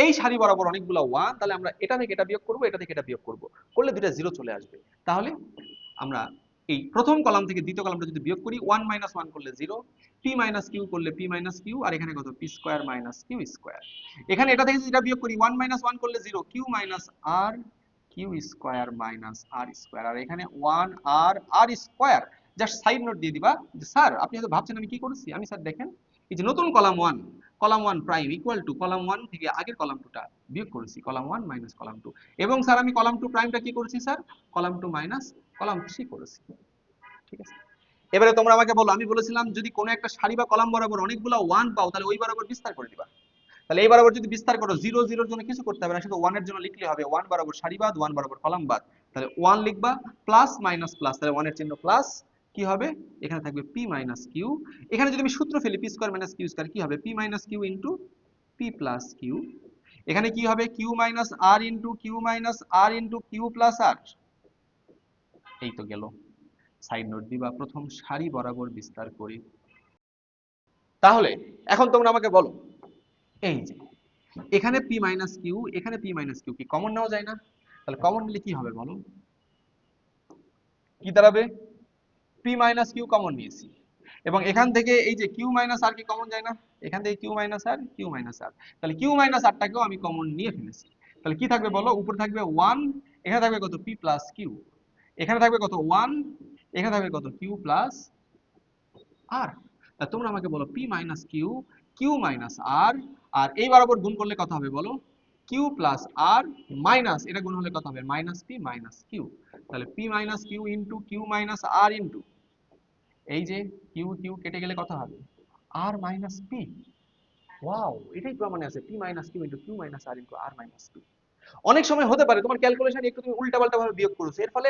এই সারি বরাবর অনেকগুলো ওয়ান, তাহলে আমরা এটা থেকে এটা বিয়োগ করব, এটা থেকে এটা বিয়োগ করব, করলে দুইটা জিরো চলে আসবে। তাহলে আমরা এই প্রথম কলাম থেকে দ্বিতীয় কলামটা যদি বিয়োগ করি, 1 - 1 করলে জিরো, পি মাইনাস কিউ করলে পি মাইনাস কিউ, আর এখানে কত P square minus Q square. এখানে এটা থেকে যদি এটা বিয়োগ করি, 1 - 1 করলে জিরো, কিউ মাইনাস আর কিউ স্কোয়ার মাইনাস আর স্কোয়ার, আর এখানে one R R square. Just side note দিয়ে দিবা যে স্যার আপনি হয়তো ভাবছেন আমি কি করেছি, আমি স্যার দেখেন এই যে নতুন column one, column one prime equal to column one থেকে আগের কলাম টুটা বিয়োগ করেছি, column one minus column two. এবং স্যার আমি কলাম টু প্রাইমটা কি করেছি sir, column two minus column three করেছি। ঠিক আছে, এবারে তোমরা আমাকে বলো, আমি বলেছিলাম যদি কোনো একটা সারি বা কলাম বরাবর অনেকগুলো ওয়ান পাও তাহলে ওই বরাবর বিস্তার করে দিবা। তাহলে এই বরাবর যদি বিস্তার করো, জিরো জিরোর জন্য কিছু করতে হবে না, শুধু ওয়ানের জন্য লিখলে হবে, ওয়ান বরাবর সারি বাদ, ওয়ান বরাবর কলাম বাদ। তাহলে ওয়ান লিখবা, প্লাস মাইনাস প্লাস, তাহলে ওয়ানের চিহ্ন প্লাস, কি হবে এখানে থাকবে পি মাইনাস কিউ। এখানে যদি আমি সূত্র ফেলি P square minus Q square, কি হবে P minus Q into P plus Q. এখানে কি হবে Q minus R into Q minus R into Q plus R. এই তো গেল, সাইড নোট দিবা প্রথম সারি বরাবর বিস্তার করি। তাহলে এখন তোমরা আমাকে বলো, এই যে এখানে পি মাইনাস কিউ, এখানে পি মাইনাস কিউ কি কমন নেওয়া যায় না? তাহলে কমন নিলে কি হবে বলো, কি দাঁড়াবে, পি মাইনাস কিউ কমন নিয়েছি, এবং এখান থেকে এই যে কিউ মাইনাস আর কি কমন যায় না, এখান থেকে কিউ মাইনাস আর কিউ মাইনাস আর, তাহলে কিউ মাইনাস আরটাকেও আমি কমন নিয়ে ফেলেছি। তাহলে কি থাকবে বলো, উপরে থাকবে ওয়ান, এখানে থাকবে কত পি প্লাস কিউ, এখানে থাকবে কত ওয়ান, এখানে থাকবে কত কিউ প্লাস আর। তা তোমরা আমাকে বলো P minus Q, Q minus R, আর এই বরাবর গুণ করলে কত হবে বলো, কিউ প্লাস আর মাইনাস এটা গুণ হলে কত হবে মাইনাস পি মাইনাস কিউ। তাহলে P minus Q into Q minus R into এই যে কিউ কিউ কেটে গেলে কত হবে আর মাইনাস পি। ওয়াও, এটাই প্রমাণে আছে P minus Q into Q minus R into R minus P. অনেক সময় হতে পারে তোমার ক্যালকুলেশন একটু তুমি উল্টাপাল্টা ভাবে বিয়োগ করেছো, এর ফলে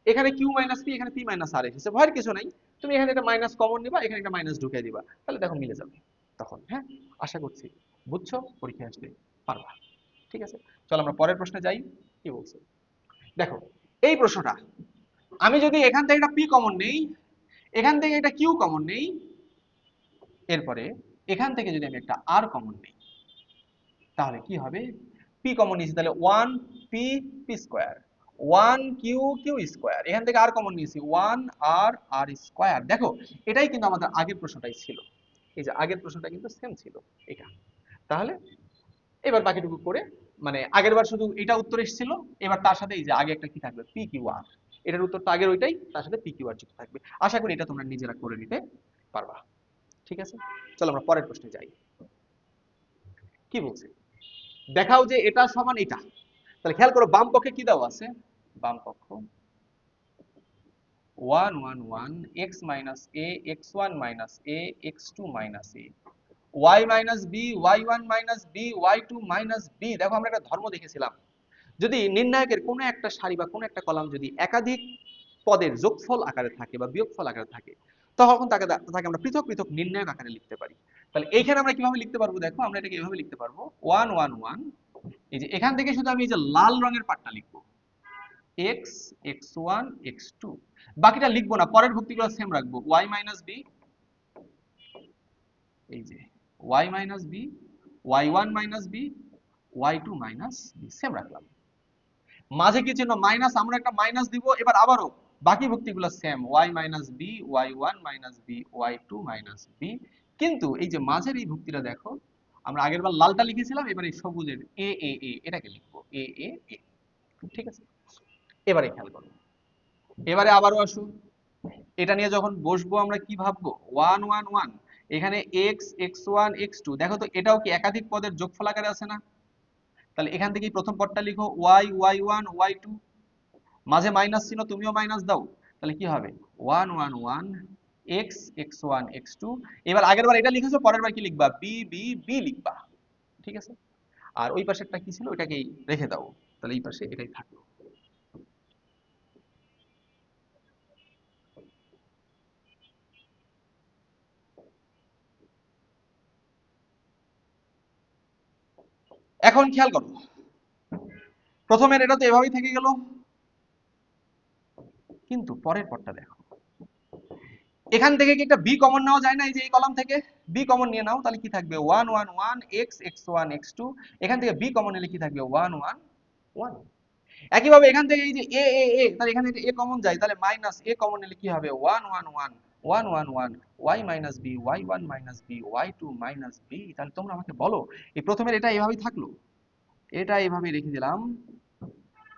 এখানে কিউ মাইনাস পি এখানে পি মাইনাস আর এসেছে, ভয়ের কিছু নাই, তুমি এখানে একটা মাইনাস কমন নিবা, এখানে একটা মাইনাস ঢুকিয়ে দিবা, তাহলে দেখো মিলে যাবে তখন। হ্যাঁ, আশা করছি বুঝছো, পরীক্ষায় আসলে পারবা। ঠিক আছে, চলো আমরা পরের প্রশ্নে যাই। কি বলছে দেখো, এই প্রশ্নটা আমি যদি এখান থেকে একটা পি কমন নেই, এখান থেকে একটা কিউ কমন নেই, এরপরে এখান থেকে যদি আমি একটা আর কমন নেই, তাহলে কি হবে, পি কমন নিয়েছি তাহলে one P P square, one Q Q square, এখান থেকে আর কমন নিয়েছি ওয়ান আর আর স্কোয়ার। দেখো এটাই কিন্তু আমাদের আগের প্রশ্নটাই ছিল, এই যে আগের প্রশ্নটা কিন্তু সেম ছিল এটা। তাহলে এবার বাকিটুকু করে, মানে আগের বার শুধু এটা উত্তর এসেছিল, এবার তার সাথে এই যে আগে একটা কি থাকবে পি কিউ আর, এটার উত্তর তো আগের ওইটাই, তার সাথে পি কিউ আর যুক্ত থাকবে। আশা করি এটা তোমরা নিজেরা করে নিতে পারবা। ঠিক আছে, চলো আমরা পরের প্রশ্নে যাই। কি বলছে, দেখাও যে এটা সমান এটা। তাহলে খেয়াল করো বাম পক্ষে কি দেওয়া আছে, বাম পক্ষ 1 1 1 x minus a x1 minus a x2 minus a y minus b y1 minus b y2 minus b। দেখো আমরা একটা ধর্ম দেখেছিলাম, যদি নির্ণায়কের কোনো একটা সারি বা কোনো একটা কলাম যদি একাধিক পদের যোগফল আকারে থাকে বা বিয়োগফল আকারে থাকে, তখন তাকে তাকে আমরা পৃথক পৃথক নির্ণায়ক আকারে লিখতে পারি। তাহলে এইখানে আমরা কিভাবে লিখতে পারবো, দেখো আমরা এটাকে এভাবে লিখতে পারবো 1 1 1, এই যে এখান থেকে শুধু আমি এই যে লাল রঙের পার্টটা লিখবো x x1 x2, বাকিটা লিখবো না, পরের ভুক্তিগুলো সেম রাখবো y মাইনাস b, এই যে y minus b y1 minus b y2 minus b same রাখলাম। মাঝে কি চিহ্ন মাইনাস, আমরা একটা মাইনাস দিব, এবার আবারও বাকি ভুক্তিগুলো same y minus b y1 minus b y2 minus b। কিন্তু এই যে মাঝের এই ভুক্তিটা দেখো, আমরা আগের বার লালটা লিখেছিলাম, এবার এই সবুজের এ এ এ এটাকে লিখবো এ এ এ। ঠিক আছে, এবারে খেয়াল করো, এবারে আবারও আসুন, এটা নিয়ে যখন বসবো আমরা কি ভাববো 1 1 1, এখানে x x1 x2, দেখো তো এটাও কি একাধিক পদের যোগফল আকারে আছে না? তাহলে এখান থেকে প্রথম পদটা লিখো y y1 y2, মাঝে মাইনাস চিহ্ন, তুমিও মাইনাস দাও, তাহলে কি হবে 1 1 1 x x1 x2। এবার আগের বার এটা লিখেছো, পরের বার কি লিখবা b b b লিখবা। ঠিক আছে, আর ওই পাশেরটা কি ছিল ওইটাকেই রেখে দাও, তাহলে এই পাশে এটাই থাকলো। এখন খেয়াল করো, প্রথমের এটা তো এভাবেই থেকে গেল, কিন্তু পরের পরটা দেখো, এখান থেকে কি একটা বি কমন নেওয়া যায় না? এই যে এই কলাম থেকে বি কমন নিয়ে নাও, তাহলে কি থাকবে 1 1 1 x x1 x2, এখান থেকে বি কমন নিলে কি থাকবে 1 1 1। একইভাবে এখান থেকে এই যে এ এ এ, তাহলে এখান থেকে এ কমন যায়, তাহলে মাইনাস এ কমন নিলে কি হবে 1 1 1 1 1 1 y minus B y1 minus B y2 minus B. তাহলে তোমরা আমাকে বলো, এই প্রথমের এটা এভাবেই থাকলো, এটা এভাবে রেখে দিলাম,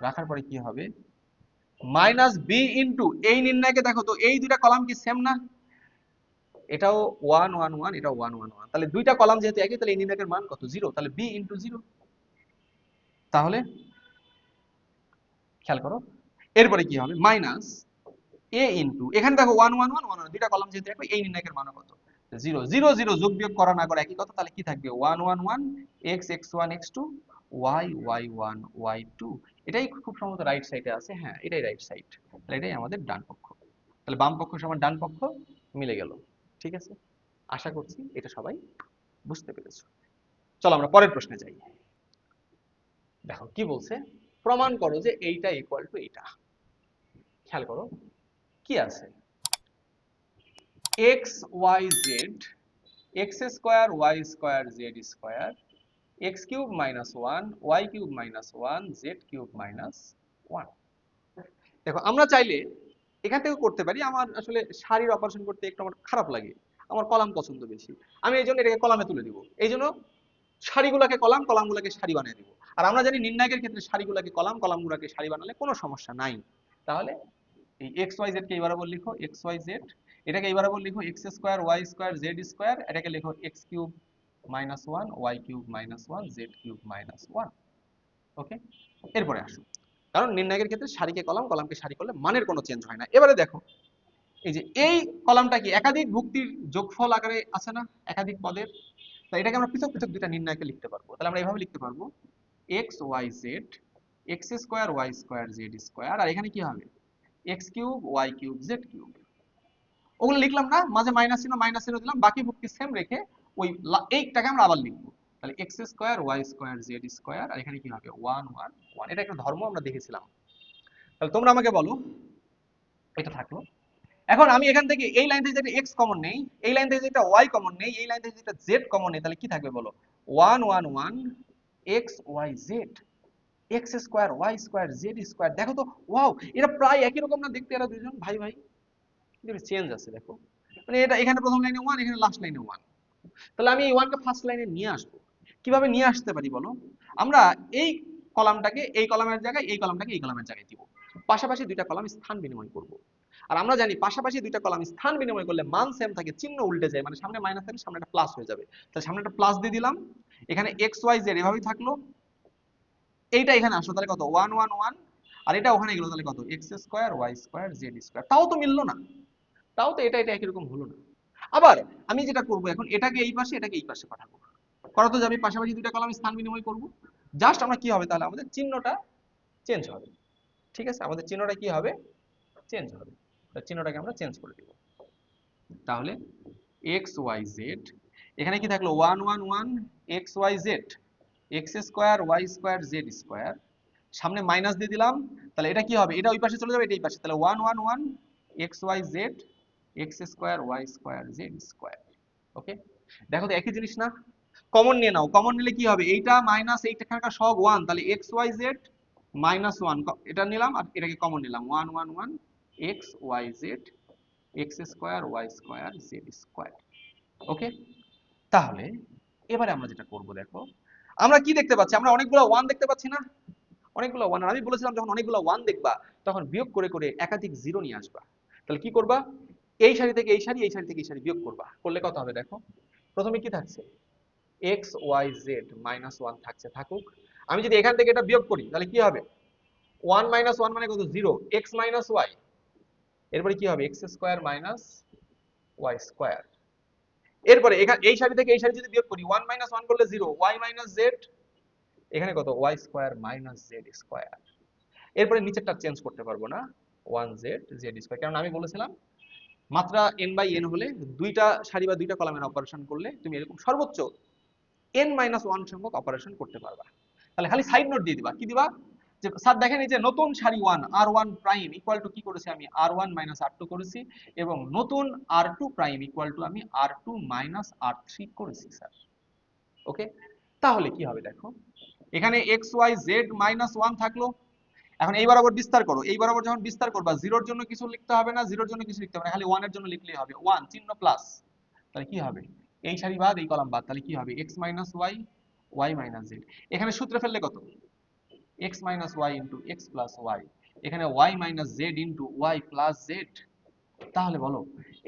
রাখার পরে কি হবে মাইনাস বি ইন্টু এই নির্ণয়কে দেখো তো এই দুইটা কলাম কি সেম না? এটাও 1 1 1, এটাও 1 1 1, তাহলে দুইটা কলাম যেহেতু একই, তাহলে এই নির্ণয়কের মান কত 0, তাহলে বি ইন্টু 0। তাহলে খেয়াল করো এরপরে কি হবে মাইনাস এ ইন্টু, এখানে দেখো 1 1 1 1 দুইটা কলাম যেহেতু একই, এই নির্ণয়কের মান কত 0 0 0, যোগ বিয়োগ করা না করে একই কথা, তাহলে কি থাকবে 1 1 1 x x1 x2 y y1 y2। এটাই খুব সম্ভবত রাইট সাইডে আছে, হ্যাঁ এটাই রাইট সাইড, তাহলে এটাই আমাদের ডান পক্ষ। তাহলে বাম পক্ষ সমান ডান পক্ষ মিলে গেল। ঠিক আছে, আশা করছি এটা সবাই বুঝতে পেরেছো। চলো আমরা পরের প্রশ্নে যাই। দেখো কি বলছে, প্রমাণ করো যে এইটা ইকুয়াল টু এইটা। খেয়াল করো কি আছে, x y z x square y square z square x cube minus 1 y cube minus 1 z cube minus 1। দেখো আমরা চাইলে এখান থেকে করতে পারি, আমার আসলে সারির অপারেশন করতে একটু আমার খারাপ লাগে, আমার কলাম পছন্দ বেশি, আমি এই জন্য এটাকে কলামে তুলে দিব, এই জন্য সারিগুলোকে কলাম, কলামগুলোকে সারি বানিয়ে দিব। আর আমরা জানি নির্ণায়কের ক্ষেত্রে সারিগুলোকে কলাম, কলামগুলোকে সারি বানালে কোনো সমস্যা নাই। তাহলে এই এক্স ওয়াই জেড কে এই বরাবর লিখো এক্স ওয়াই জেড, এটাকে এই বরাবর লিখো X square Y square Z square, এটাকে লিখো X cube minus 1 Y cube minus 1 Z cube minus 1। Okay, এরপরে আসো, কারণ নির্ণায়কের ক্ষেত্রে সারিকে কলাম, কলামকে সারি করলে মানের কোনো চেঞ্জ হয় না। এবারে দেখো এই যে এই কলামটা কি একাধিক ভুক্তির যোগফল আকারে আছে না, একাধিক পদের, তাই এটাকে আমরা পৃথক পৃথক দুইটা নির্ণায়কে লিখতে পারবো। তাহলে আমরা এভাবে লিখতে পারবো X Y Z X square Y square Z square, আর এখানে কি হবে X cube Y cube Z cube. ওগুলো লিখলাম না, মাঝে মাইনাস চিহ্ন মাইনাস চিহ্ন দিলাম, বাকি ভুক্তি সেম রেখে ওই এইটাকে আমরা আবার লিখবো। তাহলে X square Y square Z square, আর এখানে কি হবে 1 1 1। এটা একটা ধর্ম আমরা দেখেছিলাম। তাহলে তোমরা আমাকে বলো, এটা থাকলো। এখন আমি এখান থেকে এই লাইন থেকে যদি x কমন নেই, এই লাইন থেকে যদি y কমন নেই, এই লাইন থেকে যদি z কমন নেই, তাহলে কি থাকবে বলো 1 1 1 x y z x square y square z square. দেখো তো ওয়াও, এটা প্রায় একই রকম না দেখতে, এরা দুইজন ভাই ভাই, কিন্তু চেঞ্জ আছে দেখো, মানে এটা এখানে প্রথম লাইনে 1, এখানে লাস্ট লাইনে 1। তাহলে আমি এই 1 কে ফার্স্ট লাইনে নিয়ে আসবো, কিভাবে নিয়ে আসতে পারি বলো, আমরা এই কলামটাকে এই কলামের জায়গায়, এই কলামটাকে এই কলামের জায়গায় দিব, পাশাপাশি দুইটা কলাম স্থান বিনিময় করব। আর আমরা জানি পাশাপাশি দুইটা কলাম স্থান বিনিময় করলে মান সেম থাকে, চিহ্ন উল্টে যায়, মানে সামনে মাইনাস থাকে সামনে একটা প্লাস হয়ে যাবে। তাহলে সামনে একটা প্লাস দিয়ে দিলাম, এখানে এক্স ওয়াই জেড এভাবেই থাকলো, এইটা এখানে আসলো, তাহলে কত 1 1 1, আর এটা ওখানে গেল, তাহলে কত X square Y square Z square. তাও তো মিললো না, তাও তো এটা এটা একই রকম হলো না। আবার আমি যেটা করব এখন, এটাকে এই পাশে এটাকে এই পাশে পাঠাবো, করা তো যাবে, পাশাপাশি দুইটা কলাম স্থান বিনিময় করব। জাস্ট আমরা কি হবে, তাহলে আমাদের চিহ্নটা চেঞ্জ হবে। ঠিক আছে, আমাদের চিহ্নটা কি হবে, চেঞ্জ হবে। চিহ্নটাকে আমরা চেঞ্জ করে দিব। তাহলে এক্স ওয়াই জেড, এখানে কি থাকলো 1 1 1 X Y Z X square Y square Z square, সামনে মাইনাস দিয়ে দিলাম, তাহলে এটা কি হবে, এটা ওই পাশে চলে যাবে, এটা এই পাশে, তাহলে 1 1 1 X Y Z X square Y square Z square. Okay, দেখো তো একই জিনিস না, কমন নিয়ে নাও, কমন নিলে কি হবে, এইটা মাইনাস এইটাখানকার সব 1, তাহলে এক্স ওয়াই জেড মাইনাস 1 এটা নিলাম, আর এটাকে কমন নিলাম 1 1 1 X Y Z X square Y square Z square. Okay, তাহলে এবারে আমরা যেটা করব দেখো, আমরা কি দেখতে পাচ্ছি, আমরা অনেকগুলো 1 দেখতে পাচ্ছি না, অনেকগুলো 1। আর আমি বলেছিলাম যখন অনেকগুলো 1 দেখবা তখন বিয়োগ করে করে একাধিক জিরো নিয়ে আসবা। তাহলে কি করবা, এই সারি থেকে এই সারি, এই সারি থেকে এই সারি বিয়োগ করবা, করলে কত হবে দেখো, প্রথমে কি থাকছে এক্স ওয়াই জেড মাইনাস 1 থাকছে, থাকুক। আমি যদি এখান থেকে এটা বিয়োগ করি তাহলে কি হবে 1 মাইনাস 1 মানে কত 0, এক্স মাইনাস ওয়াই, এরপরে কি হবে X square minus Y square. এরপরে এখানে এই সারি থেকে এই সারি যদি বিয়োগ করি 1 মাইনাস 1 করলে 0, ওয়াই মাইনাস জেড, এখানে কত Y square minus Z square. এরপরে নিচেরটা চেঞ্জ করতে পারবো না, 1 জেড জেড স্কোয়ার, কারণ আমি বলেছিলাম মাত্রা n বাই n হলে দুইটা সারি বা দুইটা কলামের অপারেশন করলে তুমি এরকম সর্বোচ্চ n-1 সংখ্যক অপারেশন করতে পারবা। তাহলে খালি সাইড নোট দিয়ে দিবা, কি দিবা, যে স্যার দেখেন এই যে নতুন সারি 1 r1 প্রাইম ইকুয়াল টু কি করেছি আমি r1 r2 করেছি, এবং নতুন r2 প্রাইম ইকুয়াল টু আমি r2 r3 করেছি স্যার। ওকে, তাহলে কি হবে দেখো, এখানে x y z -1 থাকলো। এখন এই বরাবর বিস্তার করো, এই বরাবর যখন বিস্তার করবা জিরোর জন্য কিছু লিখতে হবে না, জিরোর জন্য কিছু লিখতে হবে না, খালি 1 এর জন্য লিখলেই হবে, 1 চিহ্ন প্লাস। তাহলে কি হবে, এই সারি বাদ এই কলাম বাদ, তাহলে কি হবে x y y z। এখানে সূত্রে ফেললে কত, x y into x plus y, এখানে y z into y plus z। তাহলে বলো,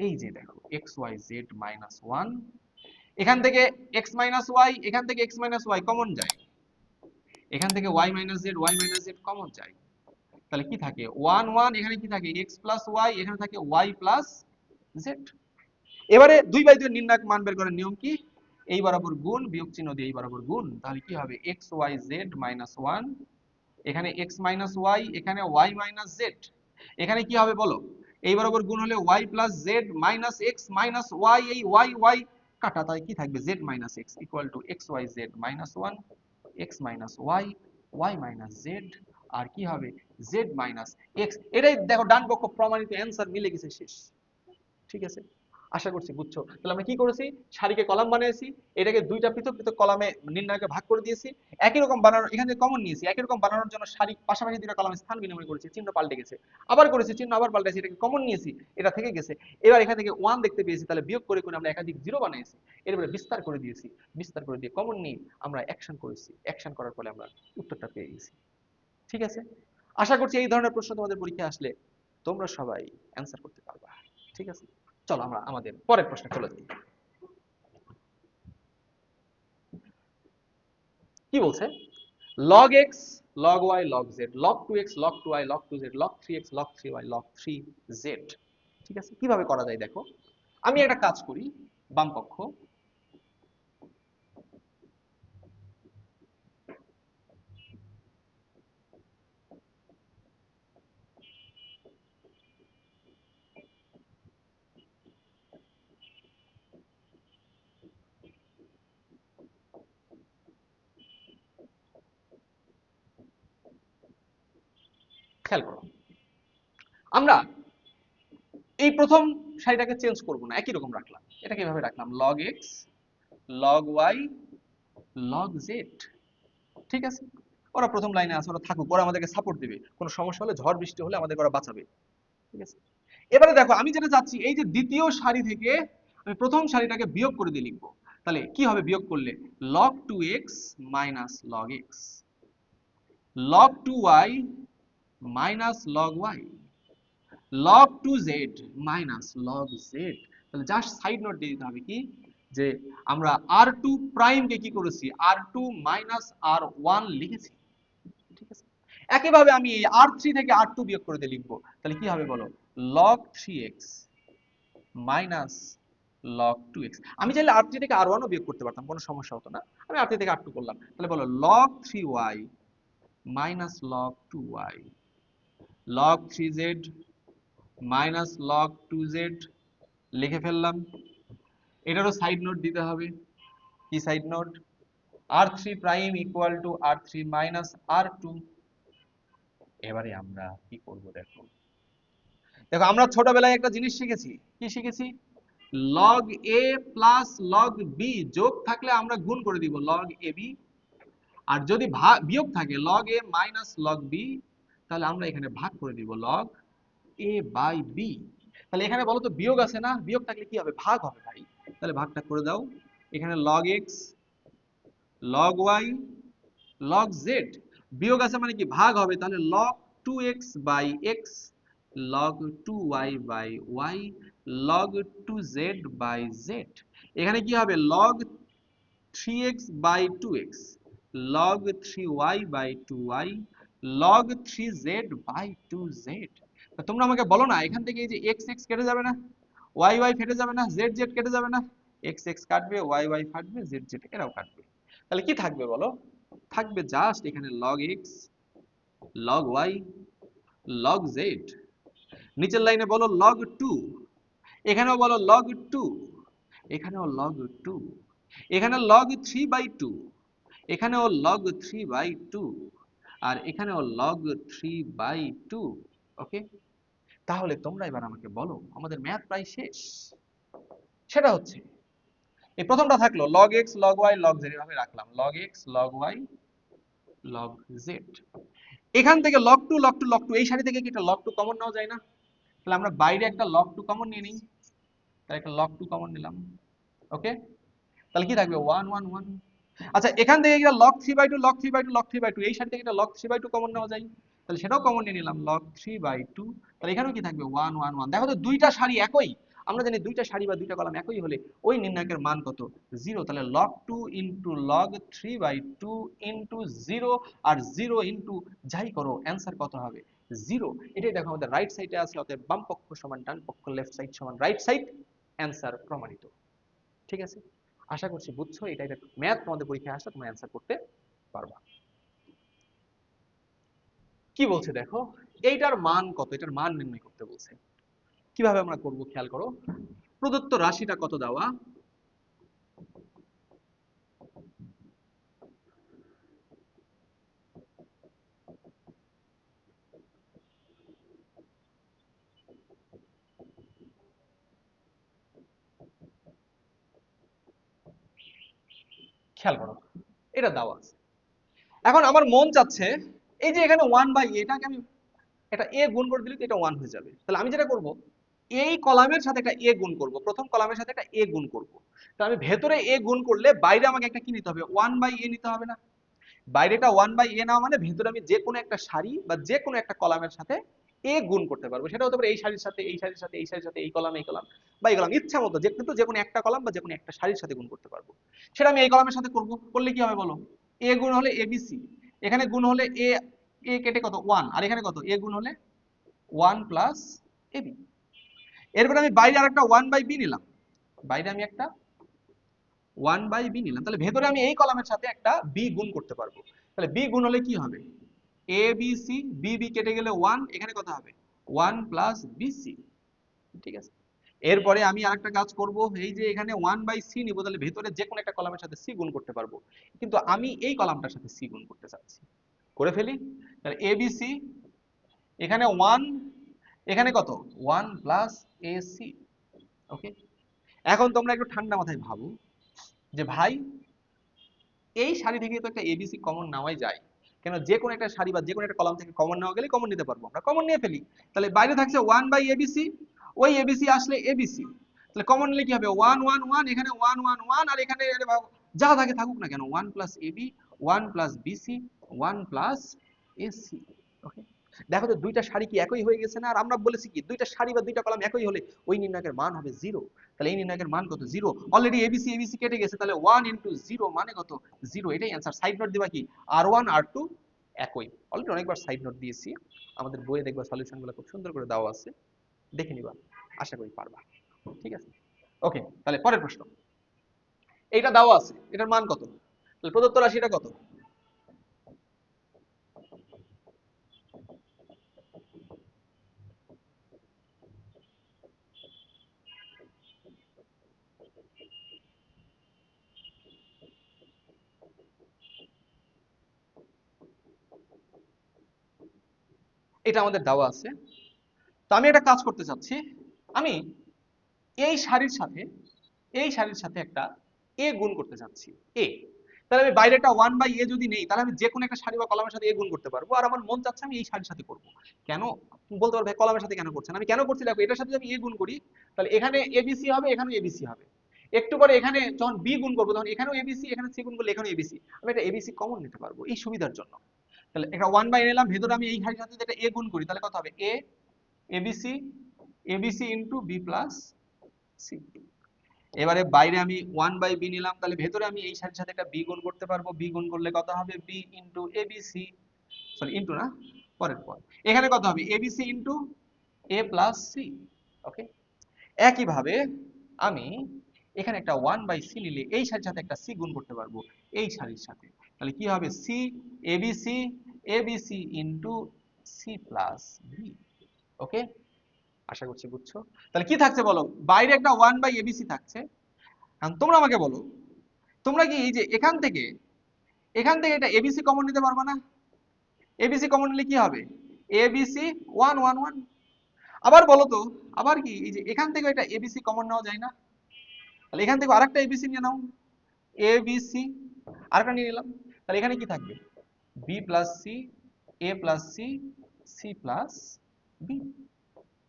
এই যে দেখো x y z -1, এখান থেকে x y, এখান থেকে x y কমন যায়, এখান থেকে y z কমন যায়, তাহলে কি থাকে 1 1, এখানে কি থাকে x প্লাস y, এখানে থাকে y প্লাস z। এবারে 2/2 নির্ণায়ক মান বের করার নিয়ম কি, এই বরাবর গুণ, বিয়োগ চিহ্ন দিয়ে এই বরাবর গুণ, তাহলে কি হবে x y z -1, এখানে x y, এখানে y z, এখানে কি হবে বলো, এই বরাবর গুণ হলে y plus z minus x minus y, এই y y কাটা, তাই কি থাকবে z minus x equal to x y z -1 x minus y y minus z, আর কি হবে z মাইনাস x। এটাই দেখো ডান পক্ষ প্রমাণিত, অ্যান্সার মিলে গেছে, শেষ। ঠিক আছে, আশা করছি বুঝছো। তাহলে আমরা কি করেছি, সারিকে কলাম বানিয়েছি, এটাকে দুইটা পৃথক পৃথক কলামে নির্ণয়কে ভাগ করে দিয়েছি, একই রকম বানানোর, এখানে কমন নিয়েছি, একই রকম বানানোর জন্য সারি পাশাপাশি দুইটা কলামে স্থান বিনিময় করেছি, চিহ্ন পাল্টে গেছে, আবার করেছি চিহ্ন আবার পাল্টেছি, এটাকে কমন নিয়েছি, এটা থেকে গেছে, এবার এখান থেকে 1 দেখতে পেয়েছি, তাহলে বিয়োগ করে করে আমরা একাধিক জিরো বানিয়েছি, এরপরে বিস্তার করে দিয়েছি, বিস্তার করে দিয়ে কমন নিয়ে আমরা অ্যাকশন করেছি, অ্যাকশন করার ফলে আমরা উত্তরটা পেয়ে গেছি। ঠিক আছে, আশা করছি এই ধরনের প্রশ্ন তোমাদের পরীক্ষায় আসলে তোমরা সবাই অ্যান্সার করতে পারবা। ঠিক আছে, চলো আমরা আমাদের পরের প্রশ্নে চলে যাই। কি বলছে, log x log y log z log 2x log 2y log 2z log 3x log 3y log 3z। ঠিক আছে, কিভাবে করা যায় দেখো, আমি একটা কাজ করি, বাম পক্ষ, খেয়াল করো, আমরা এই প্রথম সারিটাকে চেঞ্জ করব না, একই রকম রাখলাম, এটা কিভাবে রাখলাম log x log y log z। ঠিক আছে, ওরা প্রথম লাইনে আছে, ওরা থাকুক, ওরা আমাদেরকে সাপোর্ট দিবে, কোনো সমস্যা হলে ঝড় বৃষ্টি হলে আমাদের ওরা বাঁচাবে। ঠিক আছে, এবারে দেখো আমি যেটা চাচ্ছি, এই যে দ্বিতীয় সারি থেকে আমি প্রথম সারিটাকে বিয়োগ করে দিয়ে লিখবো, তাহলে কি হবে বিয়োগ করলে, log 2x minus log x log 2y minus log y log 2z minus log z। তাহলে জাস্ট সাইড নোট দিয়ে দিতে হবে কি, যে আমরা r2 প্রাইম কে কি করেছি, r2 minus r1 লিখেছি। ঠিক আছে, একইভাবে আমি এই r3 থেকে r2 বিয়োগ করে দিয়ে লিখবো, তাহলে কি হবে বলো, log 3x minus log 2x। আমি চাইলে r3 থেকে r1 ও বিয়োগ করতে পারতাম, কোনো সমস্যা হতো না, আমি r3 থেকে r2 করলাম, তাহলে বলো log 3y minus log 2y log 3z minus log 2z লিখে ফেললাম। এটারও সাইড নোট দিতে হবে, কি side note, r3 prime equal to r3 minus r2। এবারে আমরা কি করব দেখো, দেখো আমরা ছোটবেলায় একটা জিনিস শিখেছি, কি শিখেছি, log a plus log b যোগ থাকলে আমরা গুণ করে দিব log ab, আর যদি বিয়োগ থাকে log a minus log b, তাহলে আমরা এখানে ভাগ করে দিব log a বাই b। তাহলে এখানে বলো তো বিয়োগ আছে না, বিয়োগ থাকলে কি হবে, ভাগ হবে ভাই, তাহলে ভাগটা করে দাও, এখানে log x log y log z, বিয়োগ আছে মানে কি ভাগ হবে, তাহলে log 2x by x log 2y by y log 2z by z। এখানে কি হবে log 3x by 2x log 3y by 2y log 3z by 2z। তোমরা আমাকে বলো না, এখান থেকে এই যে x x কেটে যাবে না, y y কেটে যাবে না, z z কেটে যাবে না, x x কাটবে, y y কাটবে, z z এরাও কাটবে, তাহলে কি থাকবে বলো, থাকবে জাস্ট এখানে log x log y log z। নিচের লাইনে বলো log 2, এখানেও বলো log 2, এখানেও log 2, এখানে log 3/2, এখানেও log 3/2, আর এখানেও log 3/2। ওকে, তাহলে তোমরা এবার আমাকে বলো আমাদের ম্যাথ প্রায় শেষ। সেটা হচ্ছে এই প্রথমটা থাকলো log x log y log z, এভাবে রাখলাম log x log y log z। এখান থেকে log 2 log 2 log 2, এই সারি থেকে কি একটা log 2 কমন নেওয়া যায় না? তাহলে আমরা বাইরে একটা log 2 কমন নিয়ে নিই, তাহলে একটা log 2 কমন নিলাম। ওকে, তাহলে কি থাকবে 1 1 1। আচ্ছা, এখান থেকে একটা log 3/2 log 3/2 log 3/2, এই সারি থেকে একটা log 3/2 কমন নেওয়া যায়, তাহলে সেটাও কমন নিয়ে নিলাম log 3/2। তাহলে এখানেও কি থাকবে 1 1 1। দেখো তো দুইটা সারি একই, আমরা জানি দুইটা সারি বা দুইটা কলাম একই হলে ওই নির্ণায়কের মান কত? 0। তাহলে log 2 ইনটু log 3/2 ইনটু 0, আর 0 ইনটু যাই করো, অ্যান্সার কত হবে? 0। এটাই দেখো আমাদের রাইট সাইডে আছে, অতএব বাম পক্ষ সমান ডান পক্ষ, লেফট সাইড সমান রাইট সাইড, অ্যান্সার প্রমাণিত। ঠিক আছে, আশা করছি বুঝছো। এটা একটা ম্যাথ, তোমাদের পরীক্ষায় আসলে তোমরা অ্যান্সার করতে পারবা। কি বলছে দেখো, এইটার মান কত, এটার মান নির্ণয় করতে বলছে। কিভাবে আমরা করব খেয়াল করো। প্রদত্ত রাশিটা কত দেওয়া, খেয়াল করো, এটা দেওয়া আছে। এখন আমার মন চাচ্ছে এই যে এখানে 1/a, এটাকে আমি এটা a গুণ করে দিলে তো এটা 1 হয়ে যাবে। তাহলে আমি যেটা করব, এই কলামের সাথে একটা a গুণ করব, প্রথম কলামের সাথে একটা a গুণ করব। তো আমি ভেতরে a গুণ করলে বাইরে আমাকে একটা কি নিতে হবে? 1/a নিতে হবে না? বাইরেটা 1/a না, মানে ভেতরে আমি যে কোনো একটা সারি বা যে কোনো একটা কলামের সাথে a গুণ করতে পারবো। সেটা হতে পারে এই সারির সাথে এই সারির সাথে এই সারির সাথে, এই কলাম এই কলাম বা এই কলাম, ইচ্ছা মতো যে, কিন্তু যে কোনো একটা কলাম বা যে কোনো একটা সারির সাথে গুণ করতে পারবো। সেটা আমি এই কলামের সাথে করব, করলে কি হবে বলো? a গুণ হলে abc, এখানে গুণ হলে a, a কেটে কত 1, আর এখানে কত a গুণ হলে 1 প্লাস ab। এরপরে আমি বাইরে আরেকটা 1/b নিলাম, বাইরে আমি একটা 1/b নিলাম, তাহলে ভেতরে আমি এই কলামের সাথে একটা b গুণ করতে পারবো। তাহলে b গুণ হলে কি হবে? abc, bb কেটে গেলে 1, এখানে কত হবে? 1 প্লাস bc। ঠিক আছে, এরপরে আমি আরেকটা কাজ করব, এই যে এখানে 1/c নিব, তাহলে ভেতরে যে কোনো একটা কলামের সাথে c গুণ করতে পারবো, কিন্তু আমি এই কলামটার সাথে c গুণ করতে চাচ্ছি। করে ফেলি, তাহলে abc, এখানে 1, এখানে কত 1 প্লাস ac। ওকে, এখন তোমরা একটু ঠান্ডা মাথায় ভাবো যে ভাই এই সারি থেকে তো একটা এবিসি কমন নেওয়াই যায়, কেন যে কোনো একটা সারি বা যে কোনো একটা কলাম থেকে কমন নেওয়া গেলে কমন নিতে পারবো, আমরা কমন নিয়ে ফেলি। তাহলে বাইরে থাকছে 1/abc, ওই এবিসি আসলে abc, তাহলে কমন নিলে কি হবে? 1 1 1, এখানে 1 1 1, আর এখানে যা থাকে থাকুক না কেন, 1 plus ab, 1 plus bc, 1 plus ac। ওকে, দেখো তো দুইটা সারি কি একই হয়ে গেছে না? আর আমরা বলেছি কি দুইটা সারি বা দুইটা কলাম একই হলে ওই নির্ণায়কের মান হবে 0। তাহলে এই নির্ণায়কের মান কত? 0। অলরেডি এবিসি এবিসি কেটে গেছে, তাহলে 1 ইনটু 0 মানে কত? 0। এটাই অ্যান্সার। সাইড নোট দিবা কি? আর1 আর2 একই। অলরেডি অনেকবার সাইড নোট দিয়েছি, আমাদের বইয়ে দেখবা সলিউশনগুলো খুব সুন্দর করে দেওয়া আছে, দেখে নিবা, আশা করি পারবা। ঠিক আছে, ওকে, তাহলে পরের প্রশ্ন। এইটা দেওয়া আছে, এটার মান কত? তাহলে প্রদত্ত রাশিটা কত? এটা আমাদের দেওয়া আছে। তো আমি একটা কাজ করতে চাচ্ছি, আমি এই সারির সাথে এই সারির সাথে একটা এ গুণ করতে চাচ্ছি, এ। তাহলে আমি বাইরে একটা 1/a যদি নেই, তাহলে আমি যে কোনো একটা সারি বা কলামের সাথে এ গুণ করতে পারবো, আর আমার মন চাচ্ছে আমি এই সারির সাথে করব। কেন বলতে পারবে কলামের সাথে কেন করছেন? আমি কেন করছি দেখো, এটার সাথে যদি আমি এ গুণ করি, তাহলে এখানে এবিসি হবে, এখানেও এবিসি হবে। একটু পরে এখানে যখন বি গুণ করবো, তখন এখানেও এবিসি, এখানে সি গুণ করলে এখানেও এবিসি, আমি একটা এবিসি কমন নিতে পারবো এই সুবিধার জন্য। তাহলে একটা 1/a নিলাম, ভেতরে আমি এই সারির সাথে যদি একটা এ গুণ করি, তাহলে কত হবে? A ABC, ABC into B plus C. এবারে বাইরে আমি 1/b নিলাম, তাহলে ভেতরে আমি এই সারির সাথে একটা বি গুণ করতে পারবো, বি গুণ করলে কত হবে? B into ABC, sorry into না, পরের পর, এখানে কত হবে? এবিসি ইন্টু এ প্লাস সি। ওকে, একইভাবে আমি এখানে একটা 1/c নিলে এই সারির সাথে একটা সি গুণ করতে পারবো এই সারির সাথে, তাহলে কি হবে? C ABC, ABC into C plus B. Okay, আশা করছি বুঝছো। তাহলে কি থাকছে বলো, বাইরে একটা 1/abc থাকছে। এখন তোমরা আমাকে বলো, তোমরা কি এই যে এখান থেকে এটা এবিসি কমন নিতে পারবে না? এবিসি কমন নিলে কি হবে? এবিসি 1 1 1। আবার বলো তো, আবার কি এই যে এখান থেকে এটা এবিসি কমন নেওয়া যায় না? তাহলে এখান থেকে আরেকটা এবিসি নিয়ে নাও, এবিসি আরেকটা নিয়ে নিলাম। তাহলে এখানে কি থাকবে? B plus C, A plus C, C plus B.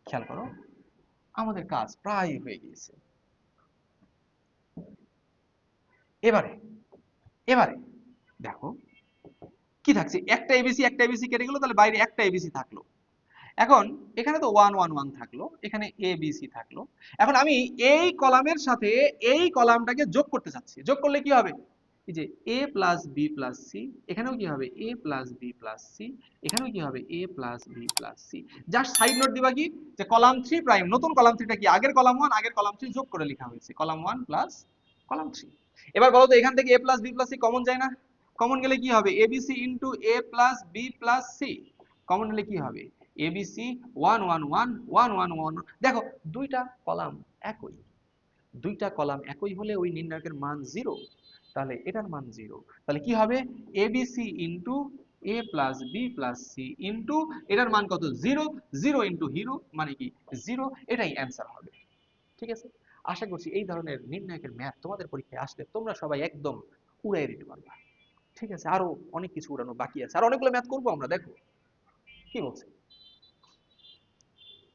খেয়াল করো, আমাদের কাজ প্রায় হয়ে গিয়েছে। এবারে এবারে দেখো কি থাকছে, একটা এবিসি কেটে গেল, তাহলে বাইরে একটা এবিসি থাকলো। এখন এখানে তো 1 1 1 থাকলো, এখানে এ বি সি থাকলো। এখন আমি এই কলামের সাথে এই কলামটাকে যোগ করতে চাচ্ছি। যোগ করলে কি হবে? এই যে A plus B plus C, এখানেও কি হবে? A plus B plus C, এখানেও কি হবে? A plus B plus C. Just side note দিবা কি, যে কলাম 3 প্রাইম, নতুন কলাম 3টা কি আগের কলাম 1 আগের কলাম 3 যোগ করে লেখা হয়েছে, কলাম 1 প্লাস কলাম 3। এবার বলো তো এখান থেকে A plus B plus C common যায় না? কমন গেলে কি হবে? এবিসি ইন্টু এ plus B plus C. Common হলে কি হবে? এবিসি 1 1 1 1 1 1। দেখো দুইটা কলাম একই, দুইটা কলাম একই হলে ওই নির্ণায়কের মান 0, তাহলে এটার মান 0। তাহলে কি হবে? এবিসি ইন্টু এ plus B plus C into এটার মান কত? 0। 0 ইন্টু হিরো মানে কি? 0। এটাই অ্যান্সার হবে। ঠিক আছে? আশা করছি এই ধরনের নির্ণায়কের ম্যাথ তোমাদের পরীক্ষায় আসলে তোমরা সবাই একদম উড়াই দিতে পারবা। ঠিক আছে? আরো অনেক কিছু উড়ানো বাকি আছে, আর অনেকগুলো ম্যাথ করবো আমরা, দেখো কি বলছে।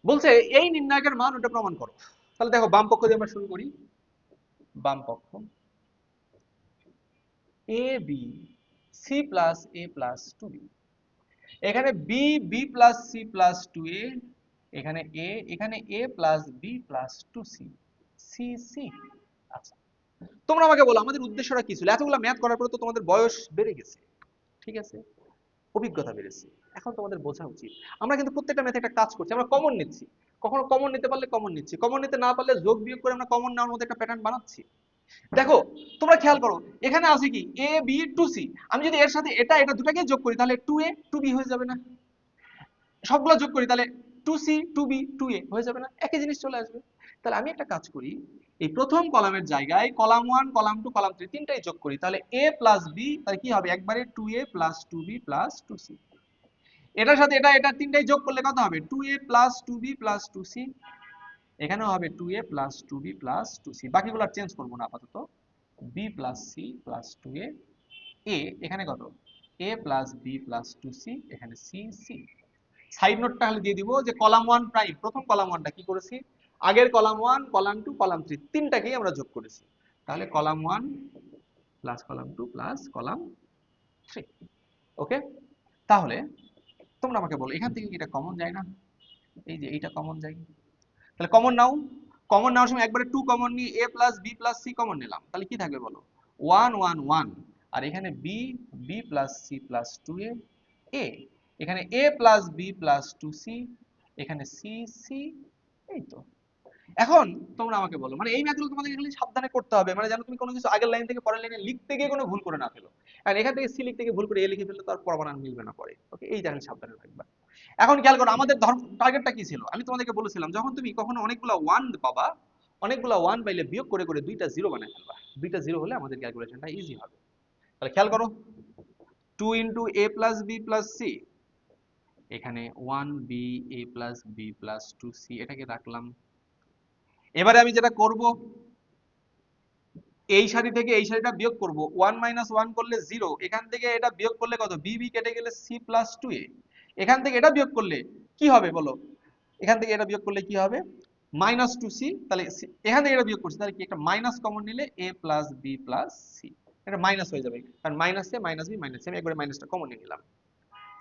বলছে এই নির্ণায়কের মান ওটা প্রমাণ করো। তাহলে দেখো বাম পক্ষ দিয়ে আমরা শুরু করি। বাম পক্ষ, A B C plus A plus two B, এখানে B B plus C plus two A, এখানে এ, এখানে A plus B plus two C, C C. আচ্ছা, তোমরা আমাকে বলো আমাদের উদ্দেশ্যটা কি ছিল? এতগুলো ম্যাথ করার পরে তো তোমাদের বয়স বেড়ে গেছে, ঠিক আছে, অভিজ্ঞতা বেড়েছে, এখন তোমাদের বোঝা উচিত আমরা কিন্তু প্রত্যেকটা ম্যাথে একটা কাজ করছি, আমরা কমন নিচ্ছি। কখনো কমন নিতে পারলে কমন নিচ্ছি, কমন নিতে না পারলে যোগ বিয়োগ করে আমরা কমন নেওয়ার মধ্যে একটা প্যাটার্ন বানাচ্ছি। দেখো তোমরা খেয়াল করো, এখানে আছে কি এ বি টু সি, আমি যদি এর সাথে এটা এটা দুটাকে যোগ করি তাহলে টু এ টু বি হয়ে যাবে না? সবগুলো যোগ করি তাহলে two C two B two A হয়ে যাবে না? একই জিনিস চলে আসবে। তাহলে আমি একটা কাজ করি, এই প্রথম কলামের জায়গায় কলাম 1 কলাম 2 কলাম 3 তিনটাই যোগ করি, তাহলে a প্লাস বি, তাহলে কি হবে? একবারে 2a plus 2b plus 2c। এটার সাথে এটা এটা তিনটাই যোগ করলে কত হবে? 2a plus 2b plus 2c। এখানেও হবে 2a plus 2b plus 2c, বাকিগুলো চেঞ্জ করবো না আপাতত। b plus c plus 2a, a এখানে কত? a plus b plus 2c, এখানে c c। সাইড নোটটা তাহলে দিয়ে দিব যে কলাম 1 প্রাইম, প্রথম কলাম 1টা কি করেছি? আগের কলাম 1 কলাম 2 কলাম 3 তিনটাকেই আমরা যোগ করেছি, তাহলে column 1 plus column 2 plus column 3। ওকে, তাহলে তোমরা আমাকে বলো এখান থেকে কি এটা কমন যায় না? এই যে এইটা কমন যায়, তাহলে কমন নাও। কমন নেওয়ার সময় একবারে 2 কমন নিয়ে a plus b plus c common নিলাম, তাহলে কি থাকবে বলো? 1 1 1। আর এখানে b b plus c plus 2a, a এখানে a plus b plus 2c, এখানে c c। এই তো। এখন তোমরা আমাকে বলো, মানে এই ম্যাথগুলো তোমাদের খালি সাবধানে করতে হবে, মানে যেন তুমি কোনো কিছু আগের লাইন থেকে পরের লাইনে লিখতে গিয়ে কোনো ভুল করে না ফেলো। আর এখান থেকে সি লিখতে গিয়ে ভুল করে এ লিখে ফেললে তো আর পরমাণু মিলবে না পরে। ওকে, এই জানেন সাবধানে থাকবা। এখন খেয়াল করো আমাদের টার্গেটটা কি ছিল? আমি তোমাদেরকে বলেছিলাম যখন তুমি কখনো অনেকগুলো ওয়ান পাবা, অনেকগুলো ওয়ান পাইলে বিয়োগ করে করে দুইটা জিরো বানায় ফেলবা। দুইটা জিরো হলে আমাদের ক্যালকুলেশনটা ইজি হবে। তাহলে খেয়াল করো, 2 ইন্টু এ প্লাস বি প্লাস সি, এখানে 1b a plus b plus 2c, এটাকে রাখলাম। এবারে আমি যেটা করব, এই সারি থেকে এই সারিটা বিয়োগ করব, 1 মাইনাস 1 করলে 0, এখান থেকে এটা বিয়োগ করলে কত? b b কেটে গেলে c প্লাস 2a। এখান থেকে এটা বিয়োগ করলে কি হবে বলো? এখান থেকে এটা বিয়োগ করলে কি হবে? Minus 2c। তাহলে এখান থেকে এটা বিয়োগ করছি, তাহলে কি একটা মাইনাস কমন নিলে a plus b plus c, এটা মাইনাস হয়ে যাবে, কারণ minus a minus b minus c, আমি একবারে মাইনাসটা কমন নিয়ে নিলাম।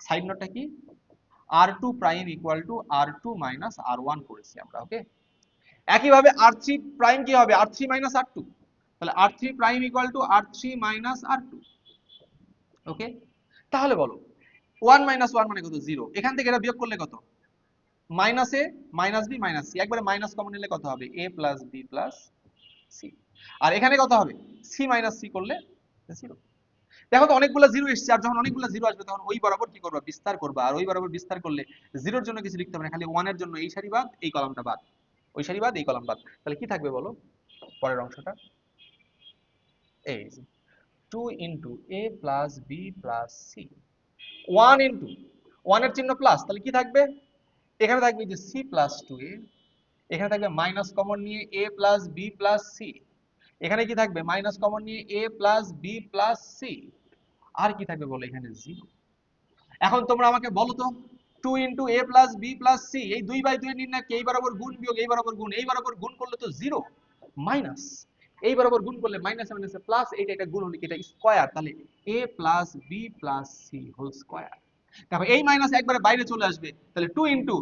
সাইড নোটটা কি? r2 prime equal two r2 minus r1 করেছি আমরা। ওকে, একইভাবে r3 প্রাইম কি হবে? r3 মাইনাস r2, তাহলে r3 prime equal to r3 minus r2। ওকে, তাহলে বলো 1 মাইনাস 1 মানে কত? 0। এখান থেকে এটা বিয়োগ করলে কত? Minus a minus b minus c, একবারে মাইনাস কমন নিলে কত হবে? a plus b plus c। আর এখানে কত হবে? c মাইনাস c করলে 0। দেখো তো অনেকগুলো জিরো এসছে, আর যখন অনেকগুলো জিরো আসবে তখন ওই বরাবর কি করবা? বিস্তার করবা। আর ওই বরাবর বিস্তার করলে জিরোর জন্য কিছু লিখতে হবে না, খালি 1 এর জন্য এই সারি বাদ এই কলামটা বাদ, ওই সারি বাদ এই কলাম বাদ। তাহলে কি থাকবে বলো পরের অংশটা? এই যে 2 ইন্টু এ plus B plus C, 1 into 1 এর চিহ্ন প্লাস, তাহলে কি থাকবে এখানে থাকবে যে সি প্লাস 2a, এখানে থাকবে মাইনাস কমন নিয়ে এ প্লাস বি প্লাস সি, এখানে কি থাকবে মাইনাস কমন নিয়ে এ প্লাস বি প্লাস সি, আর কি থাকবে বলো এখানে 0। এখন তোমরা আমাকে বলো তো 2 ইন্টু এ প্লাস বি প্লাস সি, এই 2/2 এর নির্ণয় কি এই বরাবর গুণ বিয়োগ এই বরাবর গুণ, এই বরাবর গুণ করলে তো 0, মাইনাস এই বরাবর গুণ করলে মাইনাস মাইনাসে প্লাস, এটা গুণ হলে কি এটা স্কয়ার, তাহলে a plus B plus C whole square. তারপর এই মাইনাস একবারে বাইরে চলে আসবে, তাহলে 2 ইন্টু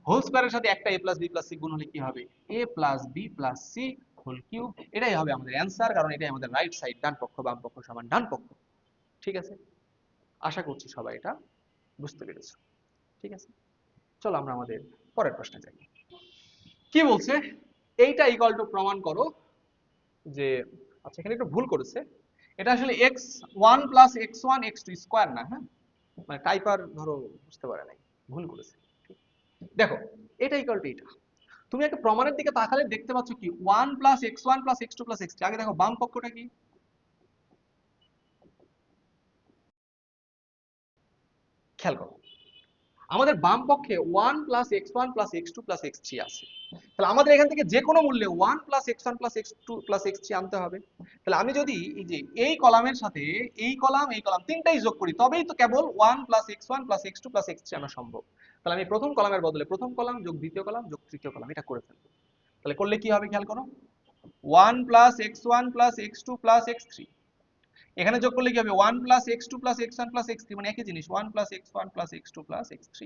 হোল স্কয়ারের সাথে একটা a plus B plus C গুণ হলে কি হবে a plus B plus C whole cube. এটাই হবে আমাদের অ্যান্সার, কারণ এটাই আমাদের রাইট সাইড, ডান পক্ষ বাম পক্ষ সমান ডান পক্ষ। ঠিক আছে, আশা করছি সবাই এটা বুঝতে পেরেছো। ঠিক আছে, চলো আমরা আমাদের পরের প্রশ্নে যাই। কি বলছে, এইটা ইকুয়াল টু প্রমাণ করো যে, আচ্ছা এখানে একটু ভুল করেছে, এটা আসলে x1 plus x1 x2 square না, হ্যাঁ মানে টাইপার ধরো বুঝতে পারে নাই, ভুল করেছে। দেখো এটা ইকুয়াল টু এটা, তুমি একটা প্রমাণের দিকে তাকালে দেখতে পাচ্ছ কি 1 plus x1 plus x2 plus x3। আগে দেখো বাম পক্ষটা কি, খেয়াল করো আমাদের বাম পক্ষে 1 plus x1 plus x2 plus x3 আছে, তাহলে আমাদের এখান থেকে যে কোনো মূল্যে 1 plus x1 plus x2 plus x3 আনতে হবে। তাহলে আমি যদি এই যে এই কলামের সাথে এই কলাম তিনটাই যোগ করি, তবেই তো কেবল 1 plus x1 plus x2 plus x3 আনা সম্ভব। তাহলে আমি প্রথম কলামের বদলে প্রথম কলাম যোগ দ্বিতীয় কলাম যোগ তৃতীয় কলাম এটা করে ফেলবো। তাহলে করলে কি হবে খেয়াল করো, 1 plus x1 plus x2 plus x3, এখানে যোগ করলে কি হবে 1 plus x2 plus x1 plus x3, মানে একই জিনিস 1 plus x1 plus x2 plus x3,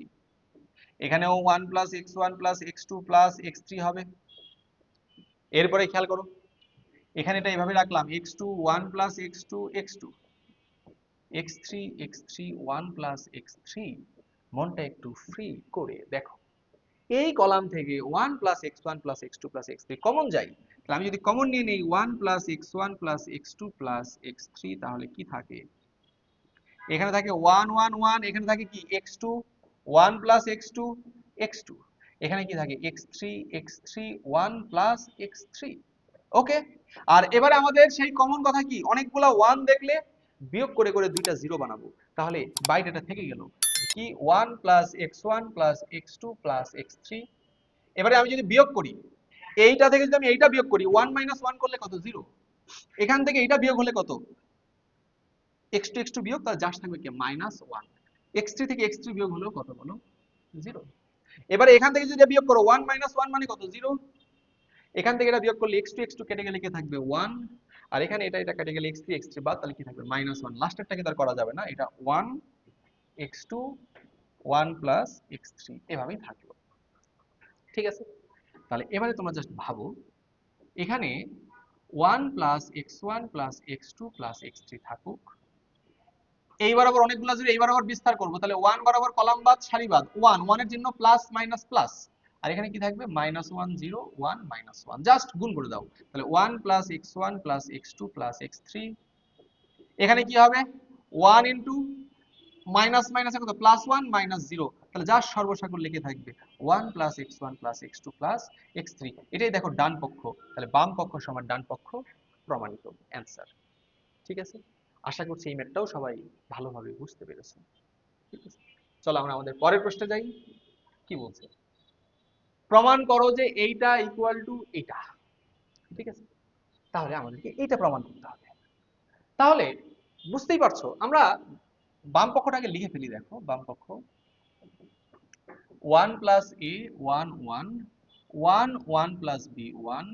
এখানেও 1 plus x1 plus x2 plus x3 হবে। এরপরে খেয়াল করো এখানে এটা এইভাবে রাখলাম x2 1 plus x2 x2 x3 x3 1 plus x3, মনটা একটু ফ্রি করে দেখো এই কলাম থেকে 1 plus x1 plus x2 plus x3 common যায়, তাহলে আমি যদি কমন নিয়ে নেই 1 plus x1 plus x2 plus x3, তাহলে কি থাকে এখানে থাকে 1 1 1, এখানে থাকে কি x2 1 প্লাস x2 x2, এখানে কি থাকে x3 x3 1 প্লাস x3। ওকে, আর এবারে আমাদের সেই কমন কথা কি অনেকগুলা 1 দেখলে বিয়োগ করে করে দুইটা 0 বানাবো, তাহলে বাইরেটা থেকে গেল কি 1 plus x1 plus x2 plus x3। এবারে আমি যদি বিয়োগ করি এইটা থেকে যদি আমি এইটা বিয়োগ করি 1 মাইনাস 1 করলে কত 0, এখান থেকে এইটা বিয়োগ হলে কত x2 x2 বিয়োগ, তাহলে জাস্ট থাকবে কি -1, x3 থেকে x3 বিয়োগ হলো কত বলো 0। এবারে এখান থেকে যদি বিয়োগ করো 1 1 মানে কত 0, এখান থেকে এটা বিয়োগ করলে x2 x2 কেটে গেলে কি থাকবে 1, আর এখানে এটা কেটে গেলে x3 x3 বাদ, তাহলে কি থাকবে -1, লাস্টেরটাকে তার করা যাবে না, এটা 1 x2 1 প্লাস x3 এভাবেই থাকলো। ঠিক আছে, তাহলে এবারে তোমরা জাস্ট ভাবো এখানে 1 plus x1 plus x2 plus x3 থাকুক, এই বরাবর অনেকগুলো যদি এই বরাবর বিস্তার করব, তাহলে 1 বরাবর কলাম বাদ সারি বাদ 1 1 এর জন্য প্লাস মাইনাস প্লাস, আর এখানে কি থাকবে -1 0 1 -1, জাস্ট গুণ করে দাও, তাহলে 1 plus x1 plus x2 plus x3, এখানে কি হবে 1 ইনটু মাইনাস মাইনাসে কত +1 -0, তাহলে জাস্ট সর্বসাকুল্যে লিখে থাকবে 1 plus x1 plus x2 plus x3। এটাই দেখো ডান পক্ষ, তাহলে বাম পক্ষ সমান ডান পক্ষ, প্রমাণিত অ্যান্সার। ঠিক আছে, আশা করছি এই ম্যাথটাও সবাই ভালোভাবে বুঝতে পেরেছো। ঠিক আছে, চলো আমরা আমাদের পরের প্রশ্নে যাই। কি বলছে, প্রমাণ করো যে এইটা ইকুয়াল টু এইটা। ঠিক আছে, তাহলে আমাদেরকে এইটা প্রমাণ করতে হবে। তাহলে বুঝতেই পারছো আমরা বাম পক্ষটাকে লিখে ফেলি, দেখো বাম পক্ষ 1 plus a 1 1 1 1 plus b 1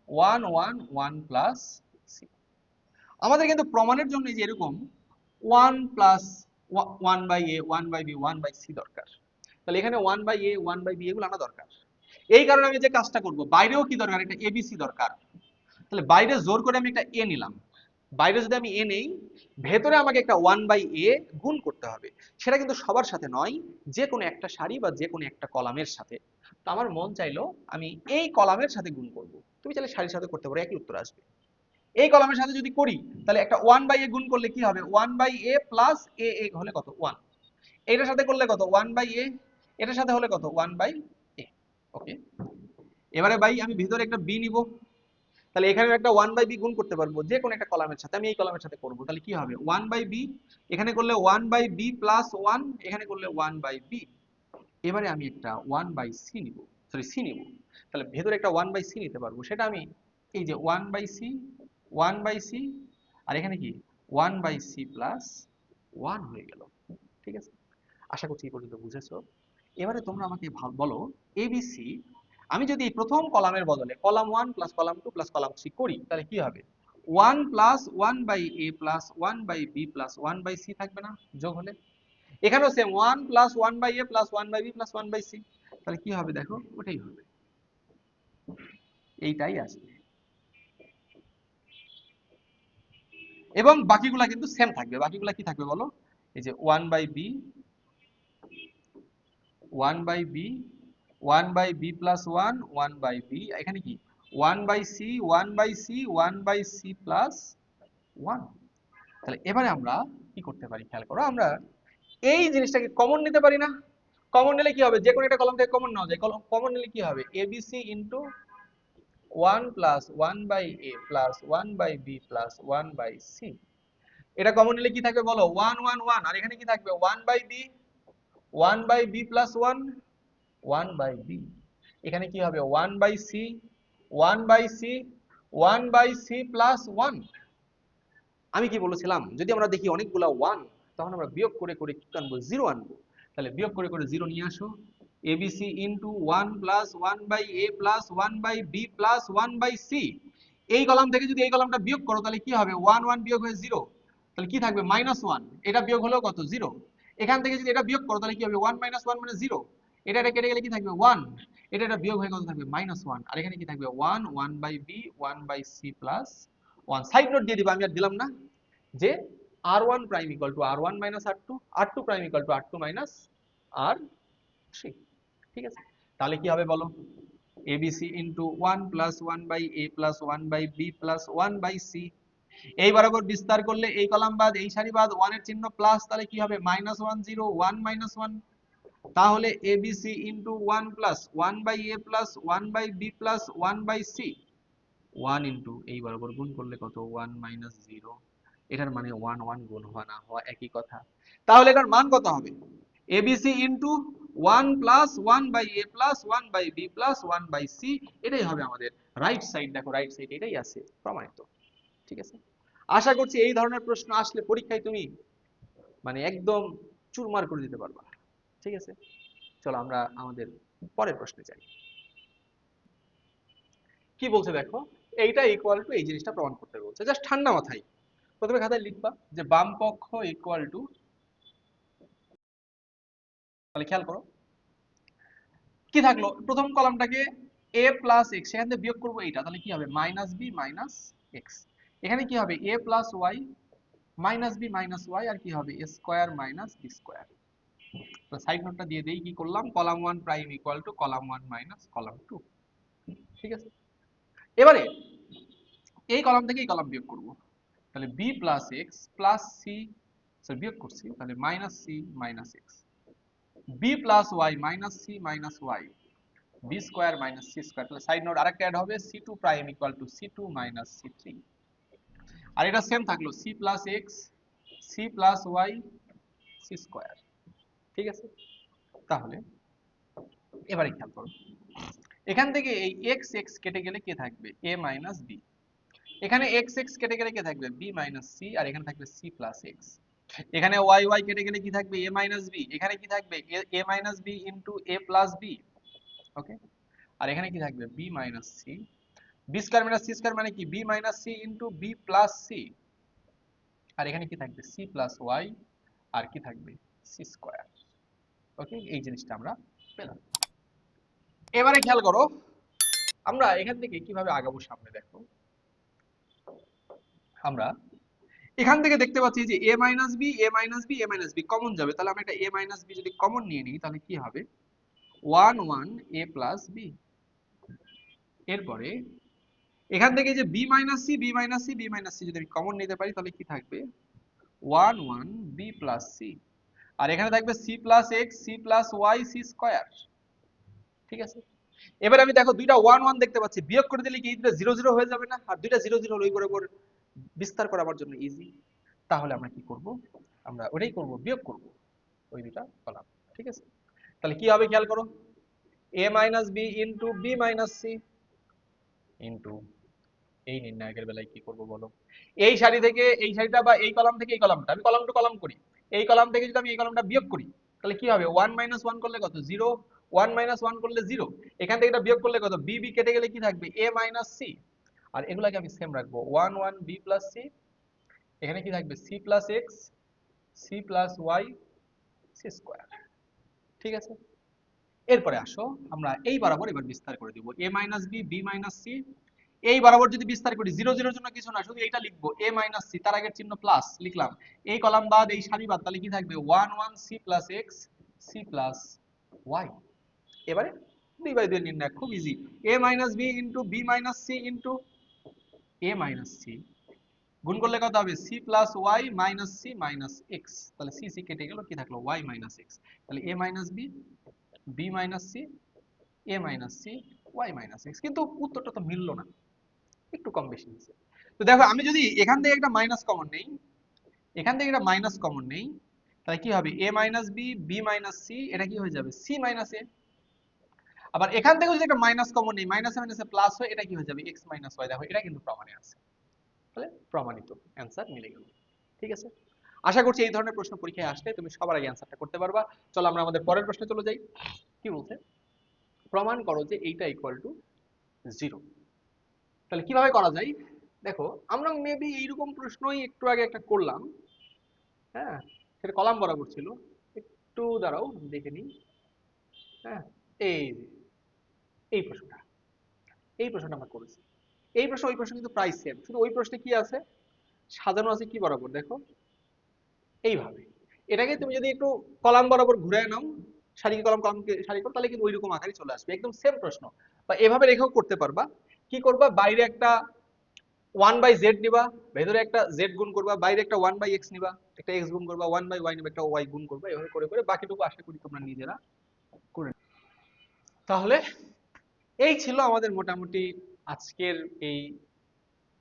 1 1 1 plus c। আমাদের কিন্তু প্রমাণের জন্য যে এরকম 1 plus 1 by a 1 by b 1 by c দরকার, তাহলে এখানে 1 বাই a 1 বাই b এগুলো আনা দরকার। এই কারণে আমি যে কাজটা করব, বাইরেও কি দরকার একটা abc দরকার, তাহলে বাইরে জোর করে আমি একটা a নিলাম, বাইরে যদি আমি a নেই ভেতরে আমাকে একটা 1 বাই a গুণ করতে হবে, সেটা কিন্তু সবার সাথে নয়, যে কোনো একটা সারি বা যে কোনো একটা কলামের সাথে। তো আমার মন চাইলো আমি এই কলামের সাথে গুণ করব, তুমি চাইলে সারির সাথে করতে পারো, একই উত্তর আসবে। এই কলামের সাথে যদি করি তাহলে একটা 1 বাই a গুণ করলে কি হবে 1 বাই a প্লাস a হলে কত 1, এটার সাথে করলে কত 1 বাই a, এটার সাথে হলে কত 1 বাই a। ওকে, এবারে ভাই আমি ভিতরে একটা b নিব, তাহলে এখানে একটা 1/b গুণ করতে পারবো যে কোনো একটা কলামের সাথে, আমি এই কলামের সাথে করব, তাহলে কি হবে 1/b, এখানে করলে 1/b প্লাস 1, এখানে করলে 1/b। এবারে আমি একটা 1/c নিব, সরি c নিব, তাহলে ভেতরে একটা 1/c নিতে পারবো, সেটা আমি এই যে 1/c 1/c, আর এখানে কি 1/c প্লাস 1 হয়ে গেল। ঠিক আছে, আশা করছি এই পর্যন্ত বুঝেছো। এবারে তোমরা আমাকে বলো এবিসি, আমি যদি এই প্রথম কলামের বদলে column 1 plus column 2 plus column 3 করি তাহলে কি হবে 1 plus 1/a plus 1/b plus 1/c থাকবে না যোগ হলে? এখানেও same 1 plus 1/a plus 1/b plus 1/c, তাহলে কি হবে দেখো ওটাই হবে, এইটাই আসবে। এবং বাকিগুলা কিন্তু সেম থাকবে, বাকিগুলা কি থাকবে বলো, এই যে 1/b 1/b 1/b plus 1 1/b, এখানে কি 1/c 1/c 1/c প্লাস 1। তাহলে এবারে আমরা কি করতে পারি খেয়াল করো, আমরা এই জিনিসটাকে কমন নিতে পারি না? কমন নিলে কি হবে, যে কোনো একটা কলাম থেকে কমন নেওয়া যায়, কমন নিলে কি হবে abc into 1 plus 1/a plus 1/b plus 1/c। এটা কমন নিলে কি থাকবে বলো 1 1 1, আর এখানে কি থাকবে 1/b 1/b প্লাস 1 1/b, এখানে কি হবে 1/c 1/c 1/c প্লাস 1। আমি কি বলেছিলাম যদি আমরা দেখি অনেকগুলা 1 তখন আমরা বিয়োগ করে করে কি আনবো 0 আনবো, তাহলে বিয়োগ করে করে 0 নিয়ে আসো, abc into 1 plus 1/a plus 1/b plus 1/c। এই কলাম থেকে যদি এই কলামটা বিয়োগ করো তাহলে কি হবে 1 1 বিয়োগ হয়ে 0, তাহলে কি থাকবে -1, এটা বিয়োগ হলো কত 0। এখান থেকে যদি এটা বিয়োগ করো তাহলে কি হবে 1 - 1 মানে 0, এটা এটা কেটে গেলে কি থাকবে 1, এটা এটা বিয়োগ হয়ে কত থাকবে -1, আর এখানে কি থাকবে 1 1/b 1/c plus 1। Side note দিয়ে দিবা, আমি আর দিলাম না, যে r1 prime equal two r1 minus r2, r2 prime equal two r2 minus r3। ঠিক আছে, তাহলে কি হবে বলো abc into 1 plus 1/a plus 1/b plus 1/c, এই বরাবর বিস্তার করলে এই কলাম বাদ এই সারি বাদ 1 এর চিহ্ন প্লাস, তাহলে কি হবে -1 0 1 -1, তাহলে abc into 1 plus 1/a plus 1/b plus 1/c, 1 into এই বরাবর গুণ করলে কত 1 -0, এটার মানে 1 1 গুণ হওয়া না হওয়া একই কথা। তাহলে এটার মান কত হবে abc into 1 plus 1/a plus 1/b plus 1/c, এটাই হবে আমাদের রাইট সাইড। দেখো রাইট সাইড এটাই আছে প্রমাণিত। ঠিক আছে, আশা করছি এই ধরনের প্রশ্ন আসলে পরীক্ষায় তুমি মানে একদম চুরমার করে দিতে পারবা। ঠিক আছে, চলো আমরা আমাদের পরের প্রশ্নে যাই। কি বলছে দেখো, এইটা ইকুয়াল টু এই জিনিসটা প্রমাণ করতে বলছে, জাস্ট ঠান্ডা মাথায় প্রথমে খাতায় লিখবা যে বাম পক্ষ ইকুয়াল টু, তাহলে খেয়াল করো কি থাকলো প্রথম কলামটাকে a প্লাস এক্স, সেখান থেকে বিয়োগ করবো এইটা, তাহলে কি হবে -b মাইনাস এক্স, এখানে কি হবে a plus Y minus B minus Y, আর কি হবে a square minus B square. তো সাইড নোটটা দিয়ে দেই, কি করলাম column 1 prime equal to column 1 minus column 2। ঠিক আছে, এবারে এই কলাম থেকে এই কলাম বিয়োগ করব, তাহলে b plus X plus C, sorry বিয়োগ করছি, তাহলে minus C minus X, b plus Y minus C minus Y, B square minus C square, তাহলে সাইড নোট আরেকটা অ্যাড হবে c2 prime equal to c2 minus c3, আর এটা same থাকলো c plus X C plus Y C square. ঠিক আছে, তাহলে এবারে খেয়াল করো এখান থেকে এই এক্স এক্স কেটে গেলে কে থাকবে a মাইনাস বি, এখানে এক্স এক্স কেটে গেলে কে থাকবে b মাইনাস সি, আর এখানে থাকবে c প্লাস এক্স, এখানে ওয়াই ওয়াই কেটে গেলে কি থাকবে a মাইনাস বি, এখানে কি থাকবে a minus B into a plus B. Okay, আর এখানে কি থাকবে b minus C, B square minus C square মানে কি b minus C into B plus C, আর এখানে কি থাকবে c প্লাস ওয়াই, আর কি থাকবে c স্কয়ার। ওকে, এই জিনিসটা আমরা পেলাম। এবারে খেয়াল করো আমরা এখান থেকে কিভাবে আগাবো সামনে। দেখো আমরা এখান থেকে দেখতে পাচ্ছি যে a minus B a minus B a minus B common যাবে, তাহলে আমরা একটা a মাইনাস বি যদি কমন নিয়ে নিই তাহলে কি হবে 1 1 a প্লাস বি। এরপরে এখান থেকে যে b minus C b minus C b minus C যদি আমি কমন নিতে পারি তাহলে কি থাকবে 1 1 b প্লাস সি, আর এখানে থাকবে c plus X C plus Y C square. ঠিক আছে, এবার আমি দেখো দুইটা ওয়ান ওয়ান দেখতে পাচ্ছি, বিয়োগ করে দিলে কি এই দুটো জিরো জিরো হয়ে যাবে না? আর দুইটা জিরো জিরো ওই বরাবর বিস্তার করা আমার জন্য ইজি। তাহলে আমরা কি করব, আমরা ওটাই করব, বিয়োগ করব ওই দুইটা কলাম। ঠিক আছে, তাহলে কি হবে খেয়াল করো, a minus B into B minus C into, এই নির্ণায়কের বেলায় কি করব বলো, এই সারি থেকে এই সারিটা বা এই কলাম থেকে এই কলামটা, আমি কলাম টু কলাম করি, এই কলাম থেকে যদি আমি এই কলামটা বিয়োগ করি তাহলে কি হবে, ওয়ান মাইনাস ওয়ান করলে কত, জিরো, ওয়ান মাইনাস ওয়ান করলে জিরো, এখান থেকে এটা বিয়োগ করলে কত, বি বি কেটে গেলে কি থাকবে, এ মাইনাস সি, আর এগুলাকে আমি সেম রাখবো, one one B plus C, এখানে কি থাকবে, C plus X, C plus Y, C square. ঠিক আছে, এরপরে আসো আমরা এই বরাবর এবার বিস্তার করে দিব, A minus B, B minus C, এই বরাবর যদি বিস্তার করি, জিরো জিরোর জন্য কিছু না, শুধু এইটা লিখবো, এ মাইনাস সি, তার আগের চিহ্ন প্লাস লিখলাম, এই কলাম বাদ এই সারি বাদ, তাহলে কি থাকবে, one one C plus X, C plus Y. এবারে দুই বাই দুই নির্ণয় খুব easy, A minus B into B minus C into A minus C, গুণ করলে কত হবে, C plus Y minus C minus X, তাহলে সি সি কেটে গেল, কি থাকলো, ওয়াই মাইনাস এক্স, তাহলে A minus B, B minus C, A minus C, Y minus X. কিন্তু উত্তরটা তো মিললো না, একটু কম বেশি হয়েছে। তো দেখো আমি যদি এখান থেকে একটা মাইনাস কমন নেই, এখান থেকে একটা মাইনাস কমন নেই, তাহলে কি হবে, A minus B, B minus C, এটা কি হয়ে যাবে, সি মাইনাস এ। আবার এখান থেকে যদি একটা মাইনাস কমন নেই, মাইনাসে মাইনাসে প্লাস হয়, এটা কি হয়ে যাবে, এক্স মাইনাস ওয়াই। দেখো এটা কিন্তু প্রমাণে আছে, তাহলে প্রমাণিত, অ্যান্সার মিলে গেল। ঠিক আছে, আশা করছি এই ধরনের প্রশ্ন পরীক্ষায় আসলে তুমি সবার আগে অ্যান্সারটা করতে পারবা। চলো আমরা আমাদের পরের প্রশ্নে চলে যাই। কি বলছে, প্রমাণ করো যে এইটা ইকুয়াল টু জিরো। তাহলে কিভাবে করা যায়, দেখো আমরা মেবি এইরকম প্রশ্নই একটু আগে একটা করলাম, হ্যাঁ, সেটা কলাম বরাবর ছিল, একটু দাঁড়াও আমি দেখে নিই। হ্যাঁ, এই যে, এই প্রশ্নটা, এই প্রশ্নটা আমরা করেছি, এই প্রশ্ন ওই প্রশ্ন কিন্তু প্রায় সেম, শুধু ওই প্রশ্নে কি আছে, সাজানো আছে কি বরাবর, দেখো এইভাবে। এটাকে তুমি যদি একটু কলাম বরাবর ঘুরে নাও, সারিকে কলাম, কলামকে সারি করো, তাহলে কিন্তু ওইরকম আকারে চলে আসবে, একদম সেম প্রশ্ন। বা এভাবে রেখেও করতে পারবা, কি করবা, বাইরে একটা ওয়ান বাই জেড নিবা, ভেতরে একটা জেড গুণ করবা, বাইরে একটা ওয়ান বাই এক্স নিবা, একটা এক্স গুণ করবা, ওয়ান বাই ওয়াই নিবা, একটা ওয়াই গুণ করবা, এভাবে করে করে বাকিটুকু আশা করি তোমরা নিজেরা করে নেবে। তাহলে এই ছিল আমাদের মোটামুটি আজকের এই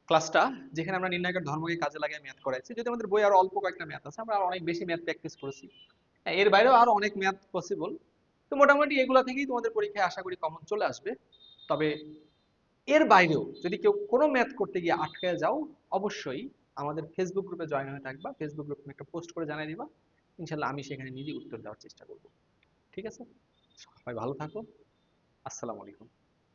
ক্লাসটা, যেখানে আমরা নির্ণায়কের ধর্মকে কাজে লাগিয়ে ম্যাথ করাইছি। যদি আমাদের বই আরো অল্প কয়েকটা ম্যাথ আছে, আমরা আরো অনেক বেশি ম্যাথ প্র্যাকটিস করেছি, হ্যাঁ, এর বাইরেও আরো অনেক ম্যাথ পসিবল। তো মোটামুটি এগুলা থেকেই তোমাদের পরীক্ষায় আশা করি কমন চলে আসবে। তবে এর বাইরেও যদি কেউ কোনো ম্যাথ করতে গিয়ে আটকে যাও, অবশ্যই আমাদের ফেসবুক গ্রুপে জয়েন হয়ে থাকবা, ফেসবুক গ্রুপে একটা পোস্ট করে জানিয়ে দিবা, ইনশাল্লাহ আমি সেখানে নিজেই উত্তর দেওয়ার চেষ্টা করব। ঠিক আছে, সবাই ভালো থাকো, আসসালামু আলাইকুম।